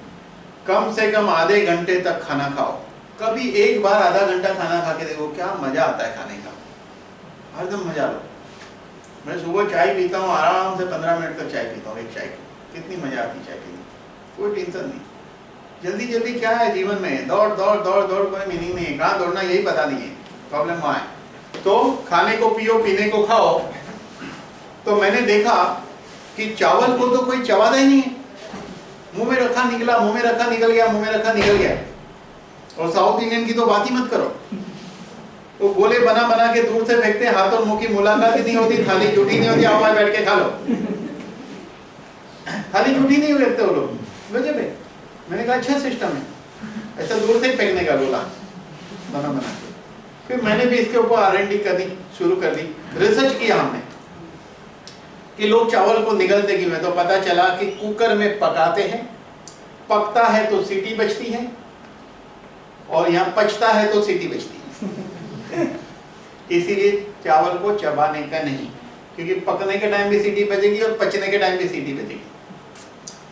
कम से कम आधे घंटे तक खाना खाओ, कभी एक बार आधा घंटा खाना खा के देखो, क्या मजा आता है खाने का, हरदम मजा लो। मैं सुबह चाय पीता हूँ, आराम से 15 मिनट तक चाय पीता हूँ, एक चाय की, कितनी मजा आती चाय पीने, कोई टेंशन नहीं। जल्दी जल्दी क्या है जीवन में, दौड़ दौड़ दौड़ दौड़, कोई मीनिंग नहीं है, कहाँ दौड़ना यही पता नहीं है, प्रॉब्लम वहाँ है। तो खाने को पियो, पीने को खाओ। तो मैंने देखा कि चावल को तो कोई चबाता ही नहीं है, मुंह में रखा निकला, मुंह में रखा निकल गया, मुंह में रखा निकल गया। और साउथ इंडियन की तो बात ही मत करो, वो गोले बना बना के दूर से फेंकते, हाथ और मुंह की मुलाकात ही नहीं होती, थाली जुटी नहीं होती, आओ भाई बैठ के खा लो, थाली जुटी नहीं रखते वो लोग, वजह पे। मैंने कहा अच्छा सिस्टम है, ऐसा दूर से फेंकने का गोला बना बना के। फिर मैंने भी इसके ऊपर R&D करनी शुरू कर दी, रिसर्च किया हमने कि लोग चावल को निगलते क्यों है। तो पता चला कि कुकर में पकाते हैं, पकता है तो सीटी बजती है, और यहाँ पचता है तो सीटी बजती है। इसीलिए चावल को चबाने का नहीं, क्योंकि पकने के टाइम भी सीटी बजेगी और पचने के टाइम भी सीटी बजेगी।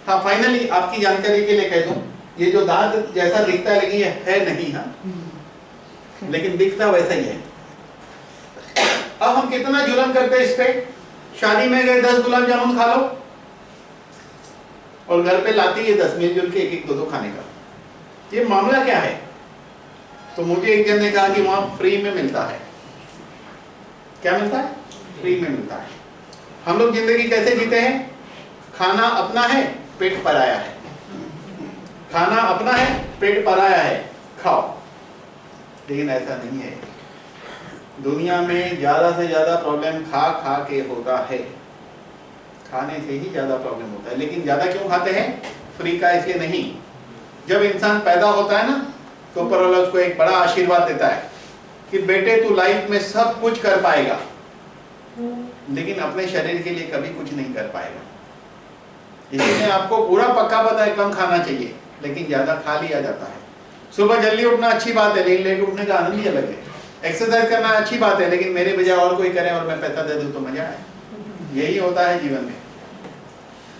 हाँ, फाइनली आपकी जानकारी के लिए कह दूं, ये जो दांत जैसा दिखता है लेकिन ये है नहीं, हाँ, लेकिन दिखता वैसा ही है। अब हम कितना जुल्म करते हैं इस पे। शादी में गए 10 गुलाब जामुन खा लो, और घर पे लाती है 10, मिलजुल के 1-1 2-2 खाने का। ये मामला क्या है? तो मुझे एक जन ने कहा कि वहां फ्री में मिलता है। क्या मिलता है? फ्री में मिलता है। हम लोग जिंदगी कैसे जीते हैं? खाना अपना है, पेट पराया है। खाना अपना है, पेट पराया है, खाओ। लेकिन ऐसा नहीं है। दुनिया में ज्यादा से ज्यादा प्रॉब्लम खा खा के होता है, खाने से ही ज्यादा प्रॉब्लम होता है। लेकिन ज्यादा क्यों खाते हैं? फ्री का इसलिए नहीं। जब इंसान पैदा होता है ना, तो ऊपर वाला उसको एक बड़ा आशीर्वाद देता है कि बेटे तू लाइफ में सब कुछ कर पाएगा, लेकिन अपने शरीर के लिए कभी कुछ नहीं कर पाएगा। इसलिए आपको पूरा पक्का पता है कम खाना चाहिए, लेकिन ज्यादा खा लिया जाता है। सुबह जल्दी उठना अच्छी बात है, लेकिन लेट उठने का आनंद ही अलग है। एक्सरसाइज करना अच्छी बात है, लेकिन मेरे बजाय और कोई करे और मैं पैसा दे दूं तो मजा है। यही होता है जीवन में।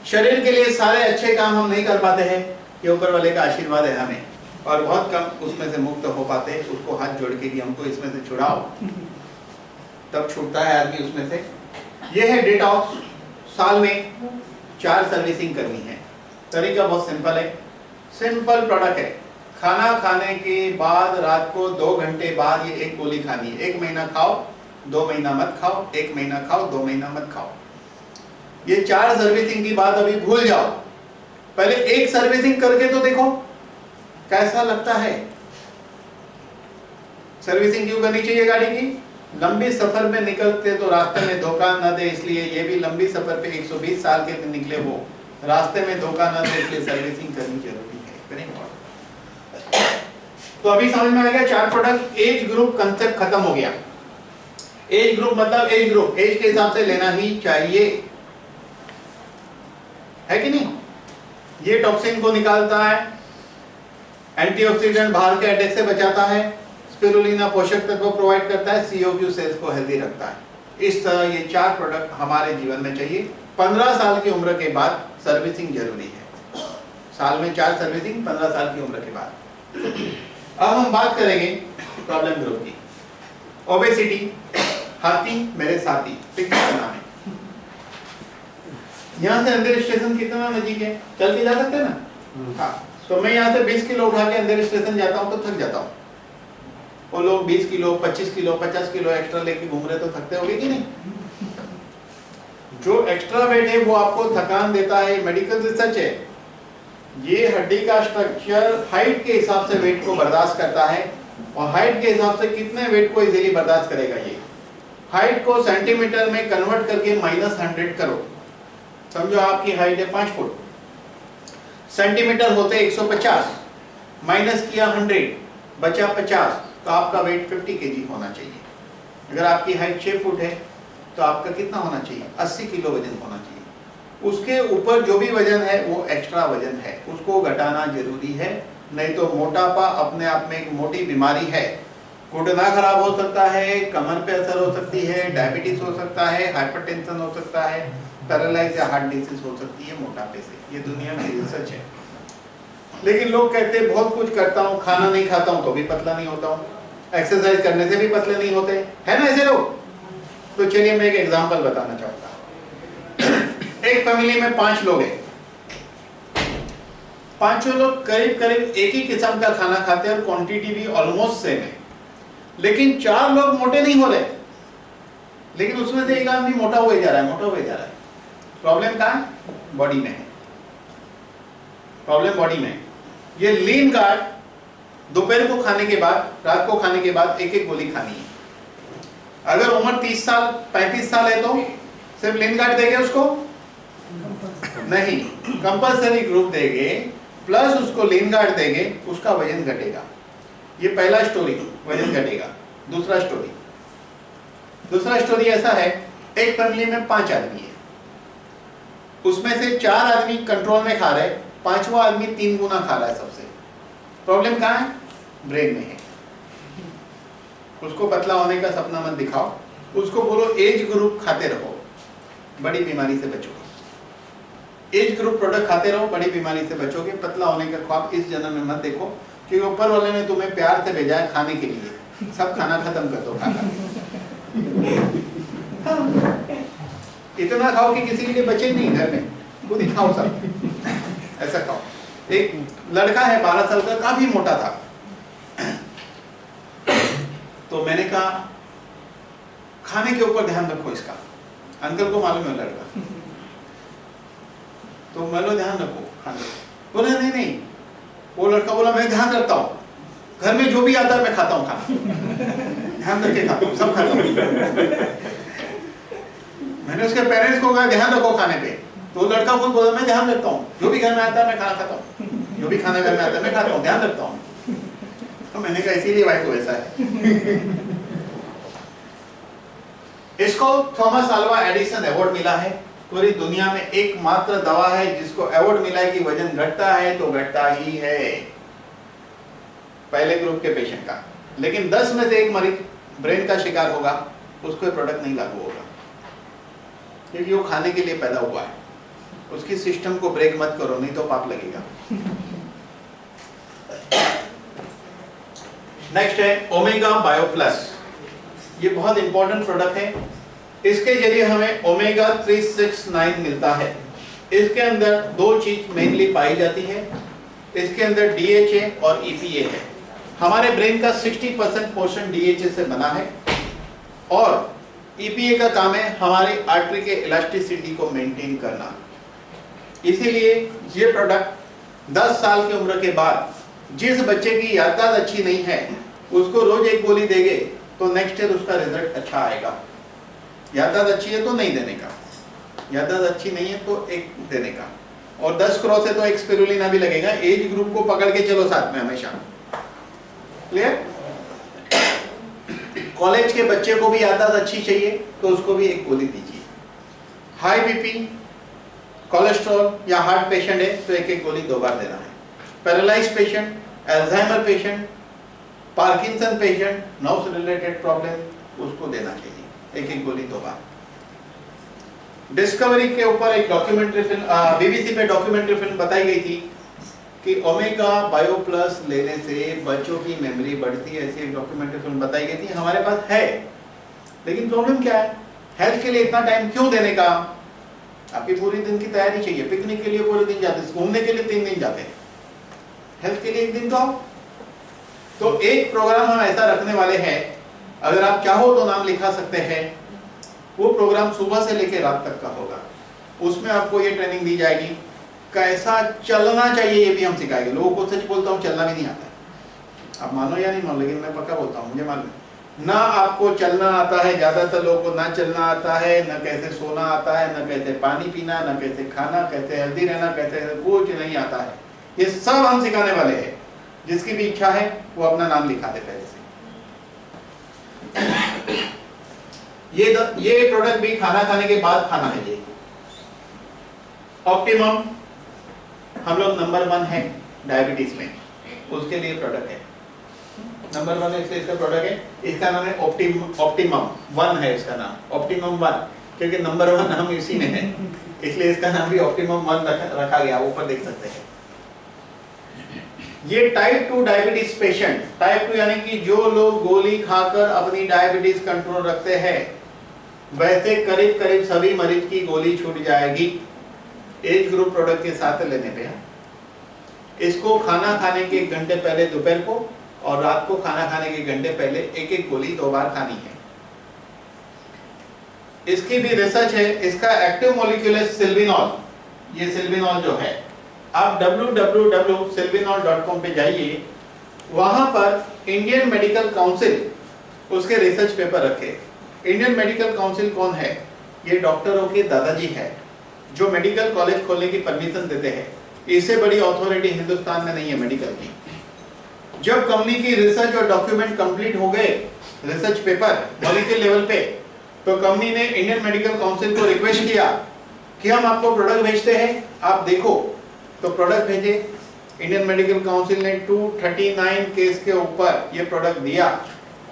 शरीर के लिए सारे अच्छे काम हम नहीं कर पाते हैं, ये ऊपर वाले का आशीर्वाद है हमें, और बहुत कम उसमें से मुक्त हो पाते हैं। उसको हाथ जोड़ के कि हमको इसमें से छुड़ाओ, तब छूटता है आदमी उसमें से। ये है डिटॉक्स। साल में 4 सर्विसिंग करनी है। तरीका बहुत सिंपल है, सिंपल प्रोडक्ट है। खाना खाने के बाद रात को 2 घंटे बाद ये एक गोली खानी है। 1 महीना खाओ, 2 महीना मत खाओ, 1 महीना खाओ, 2 महीना मत खाओ। ये 4 सर्विसिंग की बात अभी भूल जाओ। पहले एक सर्विसिंग करके तो देखो कैसा लगता है। सर्विसिंग क्यों करनी चाहिए गाड़ी की? लंबी सफर में निकलते तो रास्ते में धोखा न दे, इसलिए ये भी लंबी सफर पे 120 साल के दिन निकले वो रास्ते में धोखा न दे, इसलिए सर्विसिंग करनी जरूरी है। Very important. तो अभी समझ में आ गया 4 प्रोडक्ट। एज ग्रुप कंसेप्ट खत्म हो गया। एज ग्रुप मतलब एज ग्रुप, एज के हिसाब से लेना ही चाहिए, है कि नहीं? ये टॉक्सिन को निकालता है, एंटीऑक्सीडेंट बाहर के अटैक से बचाता है, स्पिरुलिना पोषक तत्व प्रोवाइड करता है, CO2 सेल्स को हेल्दी रखता है। इस तरह ये 4 प्रोडक्ट हमारे जीवन में चाहिए। 15 साल की उम्र के बाद सर्विसिंग जरूरी है। साल में 4 सर्विसिंग 15 साल की उम्र के बाद। अब हम बात करेंगे प्रॉब्लम ग्रुप की। ओबेसिटी, हाथी मेरे साथी, पिक्चर का नाम है। यहाँ से अंदर स्टेशन कितना नजीक है? चल के जा सकते हैं ना? हाँ, तो मैं यहाँ से 20 किलो उठा के अंदर स्टेशन जाता हूँ तो थक जाता हूँ। वो लोग 20 किलो 25 किलो 50 किलो एक्स्ट्रा लेके घूम रहे तो थकते होगे कि नहीं? जो एक्स्ट्रा वेट है वो आपको थकान देता है, मेडिकल रिसर्च है। ये हड्डी का स्ट्रक्चर हाइट के हिसाब से वेट को बर्दाश्त करता है, और हाइट के हिसाब से कितने वेट को इजीली बर्दाश्त करेगा। ये हाइट को सेंटीमीटर में कन्वर्ट करके -100 करो। समझो आपकी हाइट है 5 फुट, सेंटीमीटर होते 150, माइनस किया 100, बचा 50, तो आपका वेट 50 केजी होना चाहिए। अगर आपकी हाइट 6 फुट है तो आपका कितना होना चाहिए? 80 किलो वजन होना चाहिए। उसके ऊपर जो भी वजन है वो एक्स्ट्रा वजन है, उसको घटाना जरूरी है, नहीं तो मोटापा अपने आप में एक मोटी बीमारी है। घुटना खराब हो सकता है, कमर पे असर हो सकती है, डायबिटीज हो सकता है, हाइपरटेंशन हो सकता है, पैरालाइज या हार्ट डिसीज हो सकती है मोटापे से। ये दुनिया में रिसर्च है। लेकिन लोग कहते हैं बहुत कुछ करता हूँ, खाना नहीं खाता हूँ तो भी पतला नहीं होता हूँ, एक्सरसाइज करने से भी पतले नहीं होते, है ना ऐसे लोग? तो चलिए मैं एक एग्जांपल बताना चाहता हूँ। एक फैमिली में 5 लोग हैं, पांचों लोग करीब करीब एक ही किस्म का खाना खाते हैं और क्वांटिटी भी ऑलमोस्ट सेम है, लेकिन 4 लोग मोटे नहीं हो रहे, लेकिन उसमें से एक आदमी मोटा हुए जा रहा है, मोटा हुए जा रहा है। प्रॉब्लम कहाँ है? बॉडी में है। प्रॉब्लम बॉडी में है। ये लीन गार्ड दोपहर को खाने के बाद, रात को खाने के बाद एक एक गोली खानी है। अगर उम्र 30 साल 35 साल है तो सिर्फ लीन गार्ड देंगे उसको? नहीं, कंपल्सरी ग्रुप देंगे प्लस उसको लीन गार्ड देंगे, उसका वजन घटेगा। ये पहला स्टोरी, वजन घटेगा। दूसरा स्टोरी ऐसा है, एक फैमिली में 5 आदमी है, उसमें से 4 आदमी कंट्रोल में खा रहे, 5वां आदमी 3 गुना खा रहा है सबसे। प्रॉब्लम कहाँ है? ब्रेन में है। उसको पतला होने का सपना मत दिखाओ, उसको बोलो एज ग्रुप खाते रहो, बड़ी बीमारी से बचोगे। एज ग्रुप प्रोडक्ट खाते रहो, बड़ी बीमारी से बचोगे। पतला होने का ख्वाब इस जन्म में मत देखो, क्योंकि ऊपर वाले ने तुम्हें प्यार से भेजा है खाने के लिए। सब खाना खत्म कर दो, खाना इतना खाओ कि किसी के लिए बचे नहीं घर में, खुद ही खाओ सब, ऐसा खाओ। एक लड़का है 12 साल का, काफी मोटा था, तो मैंने कहा खाने के ऊपर ध्यान रखो इसका। अंकल को मालूम है लड़का, तो बोलो ध्यान रखो खाने। बोले नहीं, वो लड़का बोला मैं ध्यान रखता हूँ, घर में जो भी आता है मैं खाता हूँ खाना, ध्यान रख खाता हूँ, सब खाता हूँ। मैंने उसके पेरेंट्स को कहा ध्यान रखो खाने पे, तो लड़का खुद बोला मैं ध्यान रखता हूँ, जो भी घर में आता है मैं खाना खाता हूँ, जो भी खाना घर में आता है मैं खाता हूँ, ध्यान रखता हूँ। तो मैंने कहा इसीलिए भाई को ऐसा है। इसको थॉमस अल्वा एडिसन अवार्ड मिला है। पूरी दुनिया में एकमात्र दवा है जिसको अवार्ड मिला है कि वजन घटता है तो घटता ही है, पहले ग्रुप के पेशेंट का। लेकिन 10 में से 1 मरीज ब्रेन का शिकार होगा, उसको ये प्रोडक्ट नहीं लागू होगा, क्योंकि वो खाने के लिए पैदा हुआ है। उसकी सिस्टम को ब्रेक मत करो, नहीं तो पाप लगेगा। नेक्स्ट है ओमेगा बायो प्लस। ये बहुत इंपॉर्टेंट प्रोडक्ट है। इसके जरिए हमें ओमेगा 369 मिलता है। इसके अंदर 2 चीज मेनली पाई जाती है, इसके अंदर DHA और EPA है। हमारे ब्रेन का 60% पोर्शन DHA से बना है, और EPA का काम है हमारी आर्टरी के इलास्टिसिटी को मेंटेन करना। इसीलिए ये प्रोडक्ट 10 साल की उम्र के बाद जिस बच्चे की याददाश्त अच्छी नहीं है उसको रोज एक गोली देंगे तो नेक्स्ट ईयर उसका रिजल्ट अच्छा आएगा। याददाश्त अच्छी है तो नहीं देने का, याददाश्त अच्छी नहीं है तो एक देने का, और 10 क्रॉस है तो एक स्पिरुलिना भी लगेगा। एज ग्रुप को पकड़ के चलो साथ में हमेशा। क्लियर? कॉलेज के बच्चे को भी याददाश्त अच्छी चाहिए तो उसको भी एक गोली दीजिए। हाई बीपी, कोलेस्ट्रॉल या हार्ट पेशेंट है तो एक एक गोली 2 बार देना है। Paralyse patient, Alzheimer patient, Parkinson patient, nerves related problem, उसको देना चाहिए एक एक गोली 2 बार। डिस्कवरी के ऊपर एक डॉक्यूमेंट्री फिल्म, बीबीसी पे डॉक्यूमेंट्री फिल्म बताई गई थी कि ओमेगा बायो प्लस लेने से बच्चों की मेमोरी बढ़ती है। ऐसी एक डॉक्यूमेंट्री फिल्म बताई गई थी, हमारे पास है, लेकिन प्रॉब्लम क्या है? हेल्थ के लिए इतना टाइम क्यों देने का? आपकी पूरी दिन की तैयारी चाहिए। पिकनिक के लिए पूरे दिन जाते, घूमने के लिए 3 दिन जाते हैं, हेल्थ के लिए 1 दिन तो आओ। तो एक प्रोग्राम हम ऐसा रखने वाले हैं, अगर आप चाहो तो नाम लिखा सकते हैं। वो प्रोग्राम सुबह से लेकर रात तक का होगा। उसमें आपको ये ट्रेनिंग दी जाएगी, कैसा चलना चाहिए ये भी हम सिखाएंगे। लोगों को सच बोलता हूँ, चलना भी नहीं आता है, आप मानो या नहीं मानो, लेकिन मैं पक्का बोलता हूँ, मुझे मालूम ना आपको चलना आता है। ज्यादातर लोगों को ना चलना आता है, न कैसे सोना आता है, न कैसे पानी पीना, न कैसे खाना, कैसे हेल्दी रहना, कैसे कुछ नहीं आता है। ये सब हम सिखाने वाले हैं। जिसकी भी इच्छा है वो अपना नाम लिखा दे पहले से। ये प्रोडक्ट भी खाना खाने के बाद खाना है। ये ऑप्टिमम हम लोग नंबर 1 है डायबिटीज में, उसके लिए प्रोडक्ट है नंबर 1 है, इसलिए इसका प्रोडक्ट है। इसका नाम है ऑप्टिमम 1 है इसका नाम, ऑप्टिमम 1, क्योंकि नंबर 1 हम इसी में है, इसलिए इसका नाम भी ऑप्टिमम 1 रखा गया। ऊपर देख सकते हैं। ये टाइप 2 डायबिटीज पेशेंट, टाइप 2 यानी कि जो लोग गोली खाकर अपनी डायबिटीज कंट्रोल रखते हैं, वैसे करीब करीब सभी मरीज की गोली छूट जाएगी एज ग्रुप प्रोडक्ट के साथ लेने पे। इसको खाना खाने के 1 घंटे पहले दोपहर को और रात को खाना खाने के 1 घंटे पहले एक एक गोली 2 बार खानी है। इसकी भी रिसर्च है। इसका एक्टिव मॉलिक्यूल है सिल्विनॉल। ये सिल्विनॉल जो है, आप www.silvinol.com पे जाइए, वहां पर इंडियन मेडिकल काउंसिल उसके रिसर्च पेपर रखे। इंडियन मेडिकल काउंसिल कौन है? ये डॉक्टरों के दादाजी है, जो मेडिकल कॉलेज खोलने की परमिशन देते हैं। इससे बड़ी अथॉरिटी हिंदुस्तान में नहीं है मेडिकल की। जब कंपनी की रिसर्च और डॉक्यूमेंट कंप्लीट हो गए, रिसर्च पेपर मॉलिक्यूल लेवल पे, तो कंपनी ने इंडियन मेडिकल काउंसिल को रिक्वेस्ट किया कि हम आपको प्रोडक्ट भेजते हैं, आप देखो। तो प्रोडक्ट भेजे। इंडियन मेडिकल काउंसिल ने 239 केस के ऊपर ये प्रोडक्ट दिया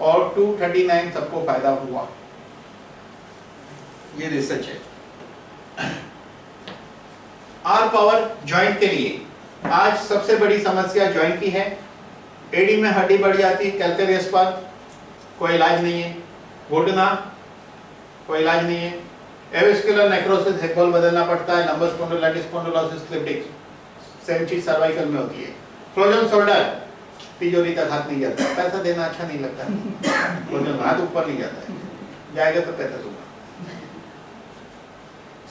और 239 सबको फायदा हुआ। ये रिसर्च है। आर पावर जॉइंट के लिए आज सबसे बड़ी समस्या जॉइंट की है। एडी में हड्डी बढ़ जाती है, कैल्केरियस पर कोई इलाज नहीं है, घुटना कोई इलाज नहीं है, एविस्कुलर नेक्रोसिस, हिप बदलना पड़ता है, lumbar spondylitis, spondylosis, slip disc, same चीज सर्वाइकल में होती है। फ्रोजन शोल्डर, तिजोरी तक हाथ नहीं जाता, पैसा देना अच्छा नहीं लगता, फ्रोजन हाथ ऊपर नहीं जाता है, जाएगा तो पैसा दूंगा।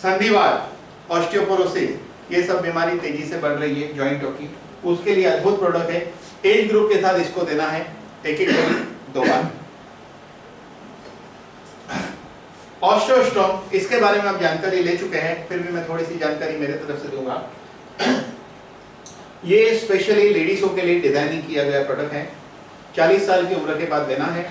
संधिवात, ऑस्टियोपोरोसिस, ये सब बीमारी तेजी से बढ़ रही है जॉइंटों की, उसके लिए अद्भुत प्रोडक्ट है। एज ग्रुप के साथ इसको देना है, एक एक गोली 2 बार। ऑस्टियोस्टोम, इसके बारे में आप जानकारी ले चुके हैं, फिर भी मैं थोड़ी सी जानकारी मेरे तरफ से दूंगा। ये स्पेशली लेडीजों के लिए डिजाइनिंग किया गया प्रोडक्ट है। 40 साल की उम्र के बाद देना है।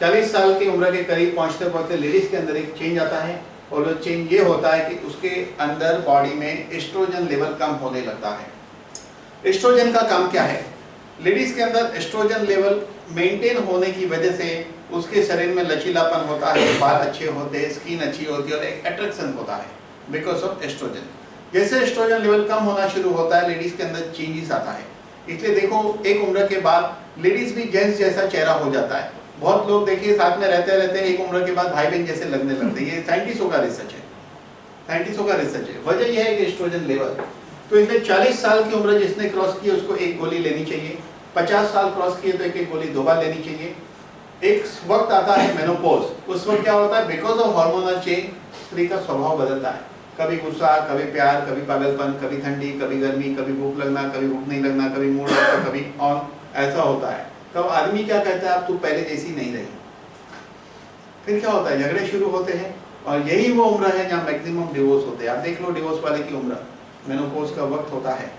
40 साल की उम्र के करीब पहुंचते पहुंचते लेडीज के अंदर एक चेंज आता है, और वो चेंज ये होता है कि उसके अंदर बॉडी में एस्ट्रोजन लेवल कम होने लगता है। एस्ट्रोजन का काम क्या है? लेडीज के अंदर एस्ट्रोजन लेवल मेंटेन होने की वजह से उसके शरीर में लचीलापन होता है, बाल अच्छे होते हैं, स्किन अच्छी होती है और एक अट्रैक्शन होता है बिकॉज ऑफ एस्ट्रोजन। जैसे एस्ट्रोजन लेवल कम होना शुरू होता है, लेडीज के अंदर चेंजेस आता है। इसलिए देखो, एक उम्र के बाद लेडीज भी जेंट्स जैसा चेहरा हो जाता है। बहुत लोग देखिए साथ में रहते रहते एक उम्र के बाद भाई बहन जैसे लगने लगते हैं। ये साइंटिस्टों का रिसर्च है, साइंटिस्टों का रिसर्च है। वजह यह है कि एस्ट्रोजन लेवल। तो इसलिए 40 साल की उम्र जिसने क्रॉस की उसको एक गोली लेनी चाहिए। 50 साल क्रॉस किए तो एक एक गोली 2 बार लेनी चाहिए। एक वक्त आता है मेनोपॉज, उस वक्त क्या होता है? बिकॉज ऑफ हार्मोनल चेंज स्त्री का स्वभाव बदलता है। कभी गुस्सा, कभी प्यार, कभी पागलपन, कभी ठंडी, कभी गर्मी, कभी भूख लगना, कभी भूख नहीं लगना, कभी मूड ऑफ, कभी ऑन, ऐसा होता है। तब आदमी क्या कहता है, अब तू पहले जैसी नहीं रही। फिर क्या होता है, झगड़े शुरू होते हैं, और यही वो उम्र है जहाँ मैक्सिमम डिवोर्स होते हैं। आप देख लो डिवोर्स वाले की उम्र, मेनोपॉज का वक्त होता है।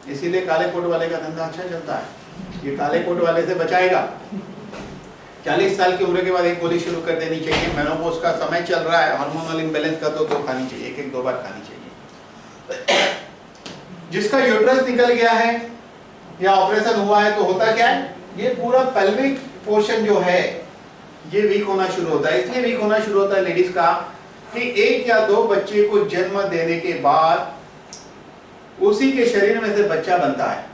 इसीलिए काले कोट वाले का धंधा अच्छा चलता है, ये काले कोट वाले से बचाएगा। 40 साल की उम्र के बाद एक गोली शुरू कर देनी चाहिए। मेनोपॉज का समय चल रहा है, हार्मोनल इम्बैलेंस का तो खानी चाहिए, एक दो बार खानी चाहिए। जिसका यूट्रस निकल गया है या ऑपरेशन हुआ है तो होता क्या है, ये पूरा पेल्विक पोर्शन जो है ये वीक होना शुरू होता है। इसलिए वीक होना शुरू होता है लेडीज का कि 1 या 2 बच्चे को जन्म देने के बाद उसी के शरीर में से बच्चा बनता है।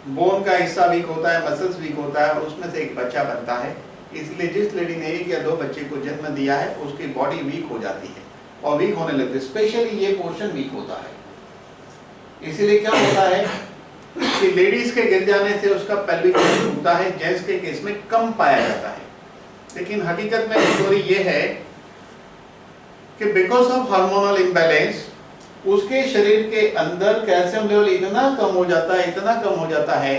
बोन का हिस्सा वीक होता है, मसल्स वीक होता है, और उसमें से एक बच्चा बनता है। इसलिए जिस लेडी ने 1 या 2 बच्चे को जन्म दिया है उसकी बॉडी वीक हो जाती है और वीक होने लगती है, स्पेशली ये पोर्शन वीक होता है। इसीलिए क्या होता है कि लेडीज के गिर जाने से उसका पेल्विक टूटता है, जेंट्स के केस में कम पाया जाता है। लेकिन हकीकत में स्टोरी ये है कि बिकॉज ऑफ हार्मोनल इम्बैलेंस उसके शरीर के अंदर कैल्शियम लेवल इतना कम हो जाता है, इतना कम हो जाता है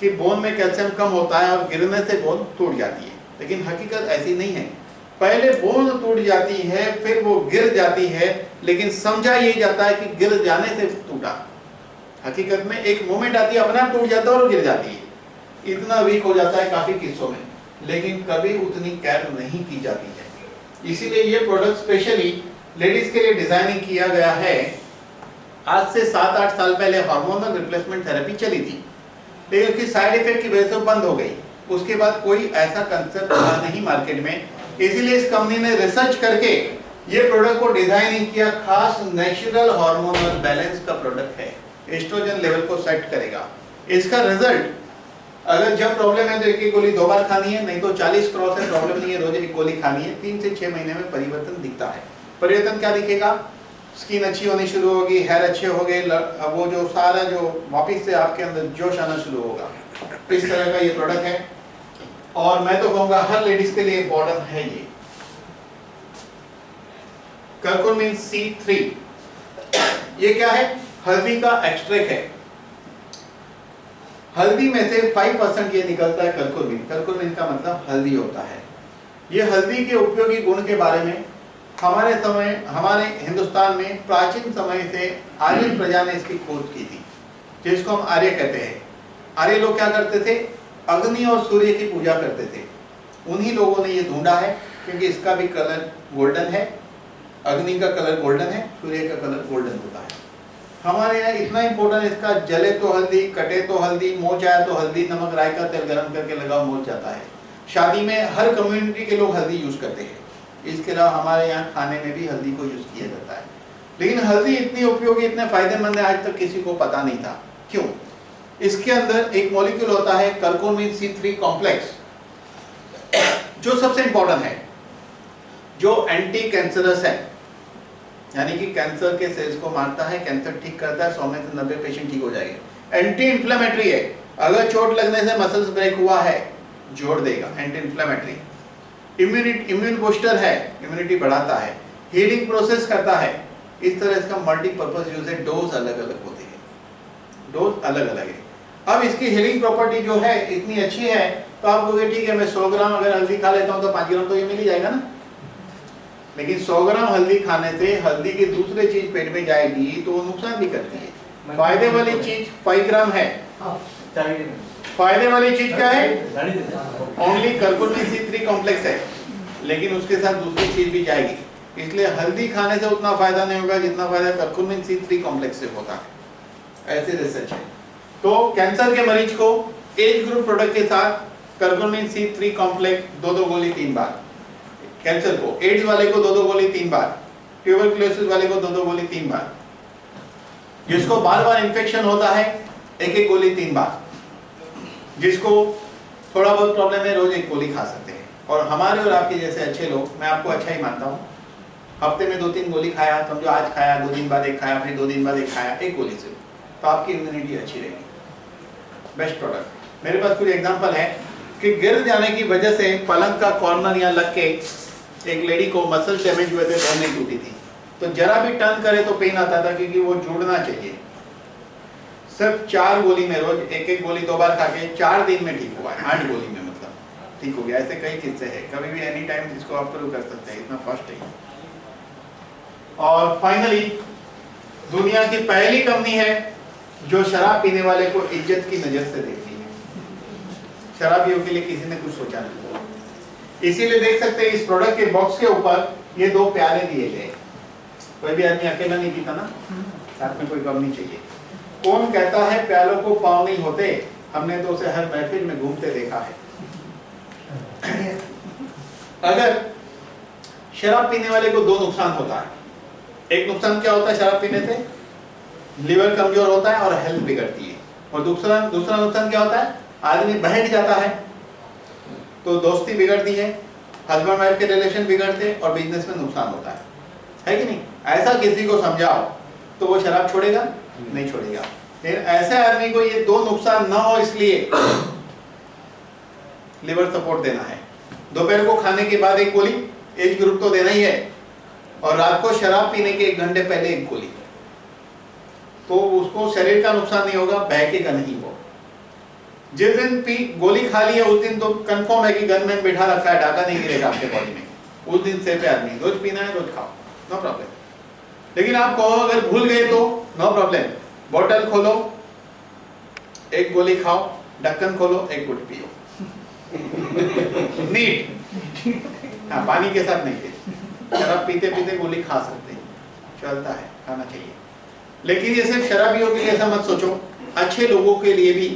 कि बोन में कैल्शियम कम होता है और गिरने से बोन टूट जाती है। लेकिन हकीकत ऐसी नहीं है, पहले बोन टूट जाती है फिर वो गिर जाती है, लेकिन समझा ये जाता है कि गिर जाने से टूटा। हकीकत में एक मोमेंट आती है, अपने आप टूट जाता है और गिर जाती है। इतना वीक हो जाता है काफी किस्सों में, लेकिन कभी उतनी केयर नहीं की जाती है। इसीलिए ये प्रोडक्ट स्पेशली लेडीज के लिए डिजाइनिंग किया गया है। आज से 7-8 साल पहले हार्मोनल रिप्लेसमेंट थेरेपी चली थी, लेकिन उसकी साइड इफेक्ट की वजह से बंद हो गई। उसके बाद कोई ऐसा कंसेप्ट था नहीं मार्केट में, इसीलिए इस कंपनी ने रिसर्च करके ये प्रोडक्ट को डिजाइनिंग किया। खास नेचुरल हार्मोनल बैलेंस का प्रोडक्ट है, एस्ट्रोजन लेवल को सेट करेगा। इसका रिजल्ट, अगर जब प्रॉब्लम है तो एक गोली 2 बार खानी है, नहीं तो 40 क्रॉस है, प्रॉब्लम नहीं है, रोज एक गोली खानी है। 3 से 6 महीने में परिवर्तन दिखता है। परिवर्तन क्या दिखेगा, स्किन अच्छी होनी शुरू होगी, हेयर अच्छे हो गए, वो जो सारा जो वापिस से आपके अंदर जोश आना शुरू होगा। इस तरह का ये प्रोडक्ट है, और मैं तो कहूँगा हर लेडीज के लिए इम्पोर्टेंट है। ये कर्कुमिन C3, ये क्या है, हल्दी का एक्सट्रैक्ट है। हल्दी में से 5% ये निकलता है कर्कुमिन। कर्कुमिन का मतलब हल्दी होता है। ये हल्दी के उपयोगी गुण के बारे में हमारे हिंदुस्तान में प्राचीन समय से आर्य प्रजा ने इसकी खोज की थी, जिसको हम आर्य कहते हैं। आर्य लोग क्या करते थे, अग्नि और सूर्य की पूजा करते थे। उन्हीं लोगों ने ये ढूंढा है, क्योंकि इसका भी कलर गोल्डन है, अग्नि का कलर गोल्डन है, सूर्य का कलर गोल्डन होता है। हमारे यहाँ इतना इंपॉर्टेंट, इसका जले तो हल्दी, कटे तो हल्दी, मोच आया तो हल्दी, नमक राई का तेल गरम करके लगाओ, मोच जाता है। शादी में हर कम्युनिटी के लोग हल्दी यूज करते हैं। इसके अलावा हमारे यहाँ खाने में भी हल्दी को यूज किया जाता है। लेकिन हल्दी इतनी उपयोगी, इतने फायदेमंद है, आज तक किसी को पता नहीं था। क्यों? इसके अंदर एक मॉलिक्यूल होता है कर्कुमिन C3 कॉम्प्लेक्स, जो सबसे इंपॉर्टेंट है, जो एंटी कैंसरस है, यानी कि कैंसर के सेल्स को मारता है, कैंसर ठीक करता है, 100 में से 90 पेशेंट ठीक हो जाएंगे। एंटी इंफ्लेमेटरी है, अगर चोट लगने से मसल्स ब्रेक हुआ है जोड़ देगा, एंटी इंफ्लेमेटरी। इम्यून बूस्टर है, इम्यूनिटी बढ़ाता है, हीलिंग प्रोसेस करता है। इस तरह इसका मल्टीपर्पज यूज है। डोज अलग अलग होते हैं, डोज अलग अलग है। अब इसकी हीलिंग प्रॉपर्टी जो है इतनी अच्छी है, तो आप बोलोगे ठीक है, मैं 100 ग्राम अगर हल्दी खा लेता हूँ तो 5 ग्राम तो ये मिल ही जाएगा ना। लेकिन 100 ग्राम हल्दी खाने से हल्दी की दूसरी चीज पेट में जाएगी तो वो नुकसान भी करती है। फायदे वाली चीज 5 ग्राम है, फायदे वाली चीज क्या है, ओनली कर्कुमिन C3 कॉम्प्लेक्स है, लेकिन उसके साथ दूसरी चीज भी जाएगी। इसलिए हल्दी खाने से उतना फायदा नहीं होगा जितना फायदा कर्कुमिन C3 कॉम्प्लेक्स से होता है। ऐसे रिसर्च है। तो कैंसर के मरीज को एज ग्रुप प्रोडक्ट के साथ कर्कुमिन C3 कॉम्प्लेक्स 2-2 गोली 3 बार, कैंसर को, एड्स वाले को 2-2 गोली 3 बार, ट्यूबरकुलोसिस वाले को 2-2 गोली 3 बार, जिसको बार-बार इन्फेक्शन होता है 1-1 गोली 3 बार, जिसको थोड़ा बहुत प्रॉब्लम है रोज 1 गोली खा सकते हैं। और हमारे और आपके जैसे अच्छे लोग, मैं आपको अच्छा ही मानता हूँ, हफ्ते में 2-3 गोली खाया, समझो आज खाया, 2 दिन बाद 1 खाया, फिर 2 दिन बाद 1 खाया, 1 गोली से, तो आपकी इम्यूनिटी अच्छी रहेगी। Best product. मेरे पास कुछ एग्जांपल है कि गिर जाने की वजह से पलंग का कॉर्नर यहाँ लग के एक लेडी को मसल डैमेज हुए थे, बोन नहीं टूटी थी, तो जरा भी टर्न करे तो पेन आता था, क्योंकि वो जुड़ना चाहिए। सिर्फ 4 गोली में रोज एक एक गोली 2 बार खा के 4 दिन में ठीक हुआ है, 8 गोली में मतलब ठीक हो गया। ऐसे कई किस्से हैं, कभी भी एनी टाइम इसको आप शुरू कर सकते हैं, इतना फास्ट है। और फाइनली दुनिया की पहली कंपनी है जो शराब पीने वाले को इज्जत की नजर से देखती है। शराबियों के लिए किसी ने कुछ सोचा नहीं, इसीलिए देख सकते हैं इस प्रोडक्ट के बॉक्स के ऊपर ये 2 प्याले दिए गए। कोई भी आदमी अकेला नहीं पीता ना, साथ में कोई कम नहीं चाहिए। कौन कहता है प्यालों को पाँव नहीं होते? हमने तो उसे हर महफिल में घूमते देखा है। अगर शराब पीने वाले को 2 नुकसान होता है। एक नुकसान क्या होता है शराब पीने से? लिवर कमजोर होता है और हेल्थ बिगड़ती है। और दूसरा नुकसान क्या होता है? आदमी बहक जाता है तो दोस्ती बिगड़ती है, हस्बैंड वाइफ के रिलेशन बिगड़ते और बिजनेस में नुकसान होता है कि नहीं? ऐसा किसी को समझाओ तो वो शराब छोड़ेगा? नहीं छोड़ेगा। लेकिन ऐसे आदमी को ये 2 नुकसान ना हो इसलिए लिवर सपोर्ट देना है। दोपहर को खाने के बाद 1 गोली, एज ग्रुप तो देना ही है, और रात को शराब पीने के 1 घंटे पहले 1 गोली, तो उसको शरीर का नुकसान नहीं होगा, बहकेगा नहीं वो। जिस दिन गोली खा ली है उस दिन तो कंफर्म है कि गन में बिठा रखा है, डाका नहीं गिरेगा आपके बॉडी में, उस दिन सेफ है आदमी। रोज पीना है रोज खाओ, नो प्रॉब्लम। लेकिन आप कहो अगर भूल गए तो नो प्रॉब्लम, बोतल खोलो 1 गोली खाओ, ढक्कन खोलो 1 गुट पियो। नीट, हाँ पानी के साथ नहीं पिए। शराब पीते पीते गोली खा सकते हैं, चलता है, खाना चाहिए। लेकिन ये सिर्फ शराबियों के लिए ऐसा मत सोचो, अच्छे लोगों के लिए भी,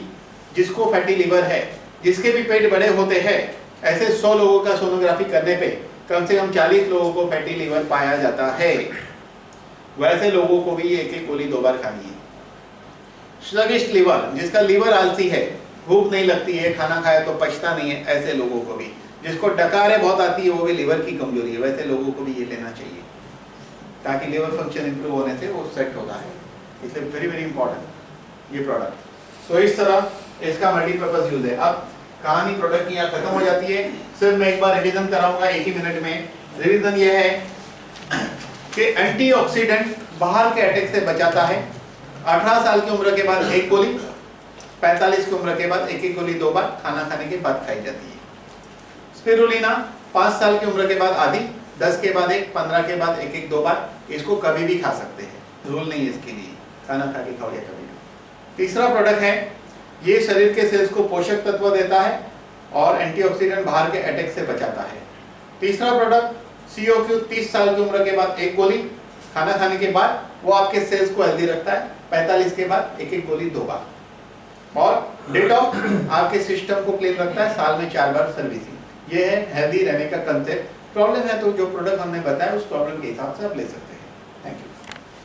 जिसको फैटी लिवर है, जिसके भी पेट बड़े होते हैं, ऐसे 100 लोगों का सोनोग्राफी करने पे कम से कम 40 लोगों को फैटी लिवर पाया जाता है। वैसे लोगों को भी 1-1 गोली 2 बार खानी है। स्लगिश लिवर, जिसका लिवर आलसी है, भूख नहीं लगती है, खाना खाया तो पचता नहीं है, ऐसे लोगों को भी, जिसको डकारें बहुत आती है, वो भी लिवर की कमजोरी है, वैसे लोगों को भी ये लेना चाहिए, ताकि लिवर फंक्शन इंप्रूव होने से वो सेट होता है। इसलिए वेरी वेरी इंपॉर्टेंट ये प्रोडक्ट। तो इस तरह इसका मल्टीपर्पज यूज है। अब कहानी प्रोडक्ट की यहाँ खत्म हो जाती है। सिर्फ मैं एक बार रिवीजन कराऊंगा 1 ही मिनट में। रिवीजन ये है कि एंटीऑक्सीडेंट बाहर के अटैक से बचाता है। 18 साल की उम्र के बाद 1 गोली, 45 की उम्र के बाद 1-1 गोली 2 बार खाना खाने के बाद खाई जाती है। स्पिरुलिना 5 साल की उम्र के बाद आधी, 10 के बाद 1, 15 के बाद 1-1 2 बार। इसको कभी भी खा सकते हैं, रूल नहीं है इसके लिए, खाना खा के खाओ या कभी भी। तीसरा प्रोडक्ट है, ये शरीर के सेल्स को पोषक तत्व देता है और एंटीऑक्सीडेंट बाहर के अटैक से बचाता है। तीसरा प्रोडक्ट COQ 30 साल की उम्र के बाद 1 गोली, खाना खाने के बाद वो आपके सेल्स को हेल्दी रखता है। 45 के बाद 1-1 गोली 2 बार। और डिटॉक्स आपके सिस्टम को क्लीन रखता है, साल में 4 बार सर्विसिंग। ये है हेल्दी रहने का कंसेप्ट। प्रॉब्लम है तो जो प्रोडक्ट हमने बताया उस प्रॉब्लम के हिसाब से आप ले सकते हैं। Thank you.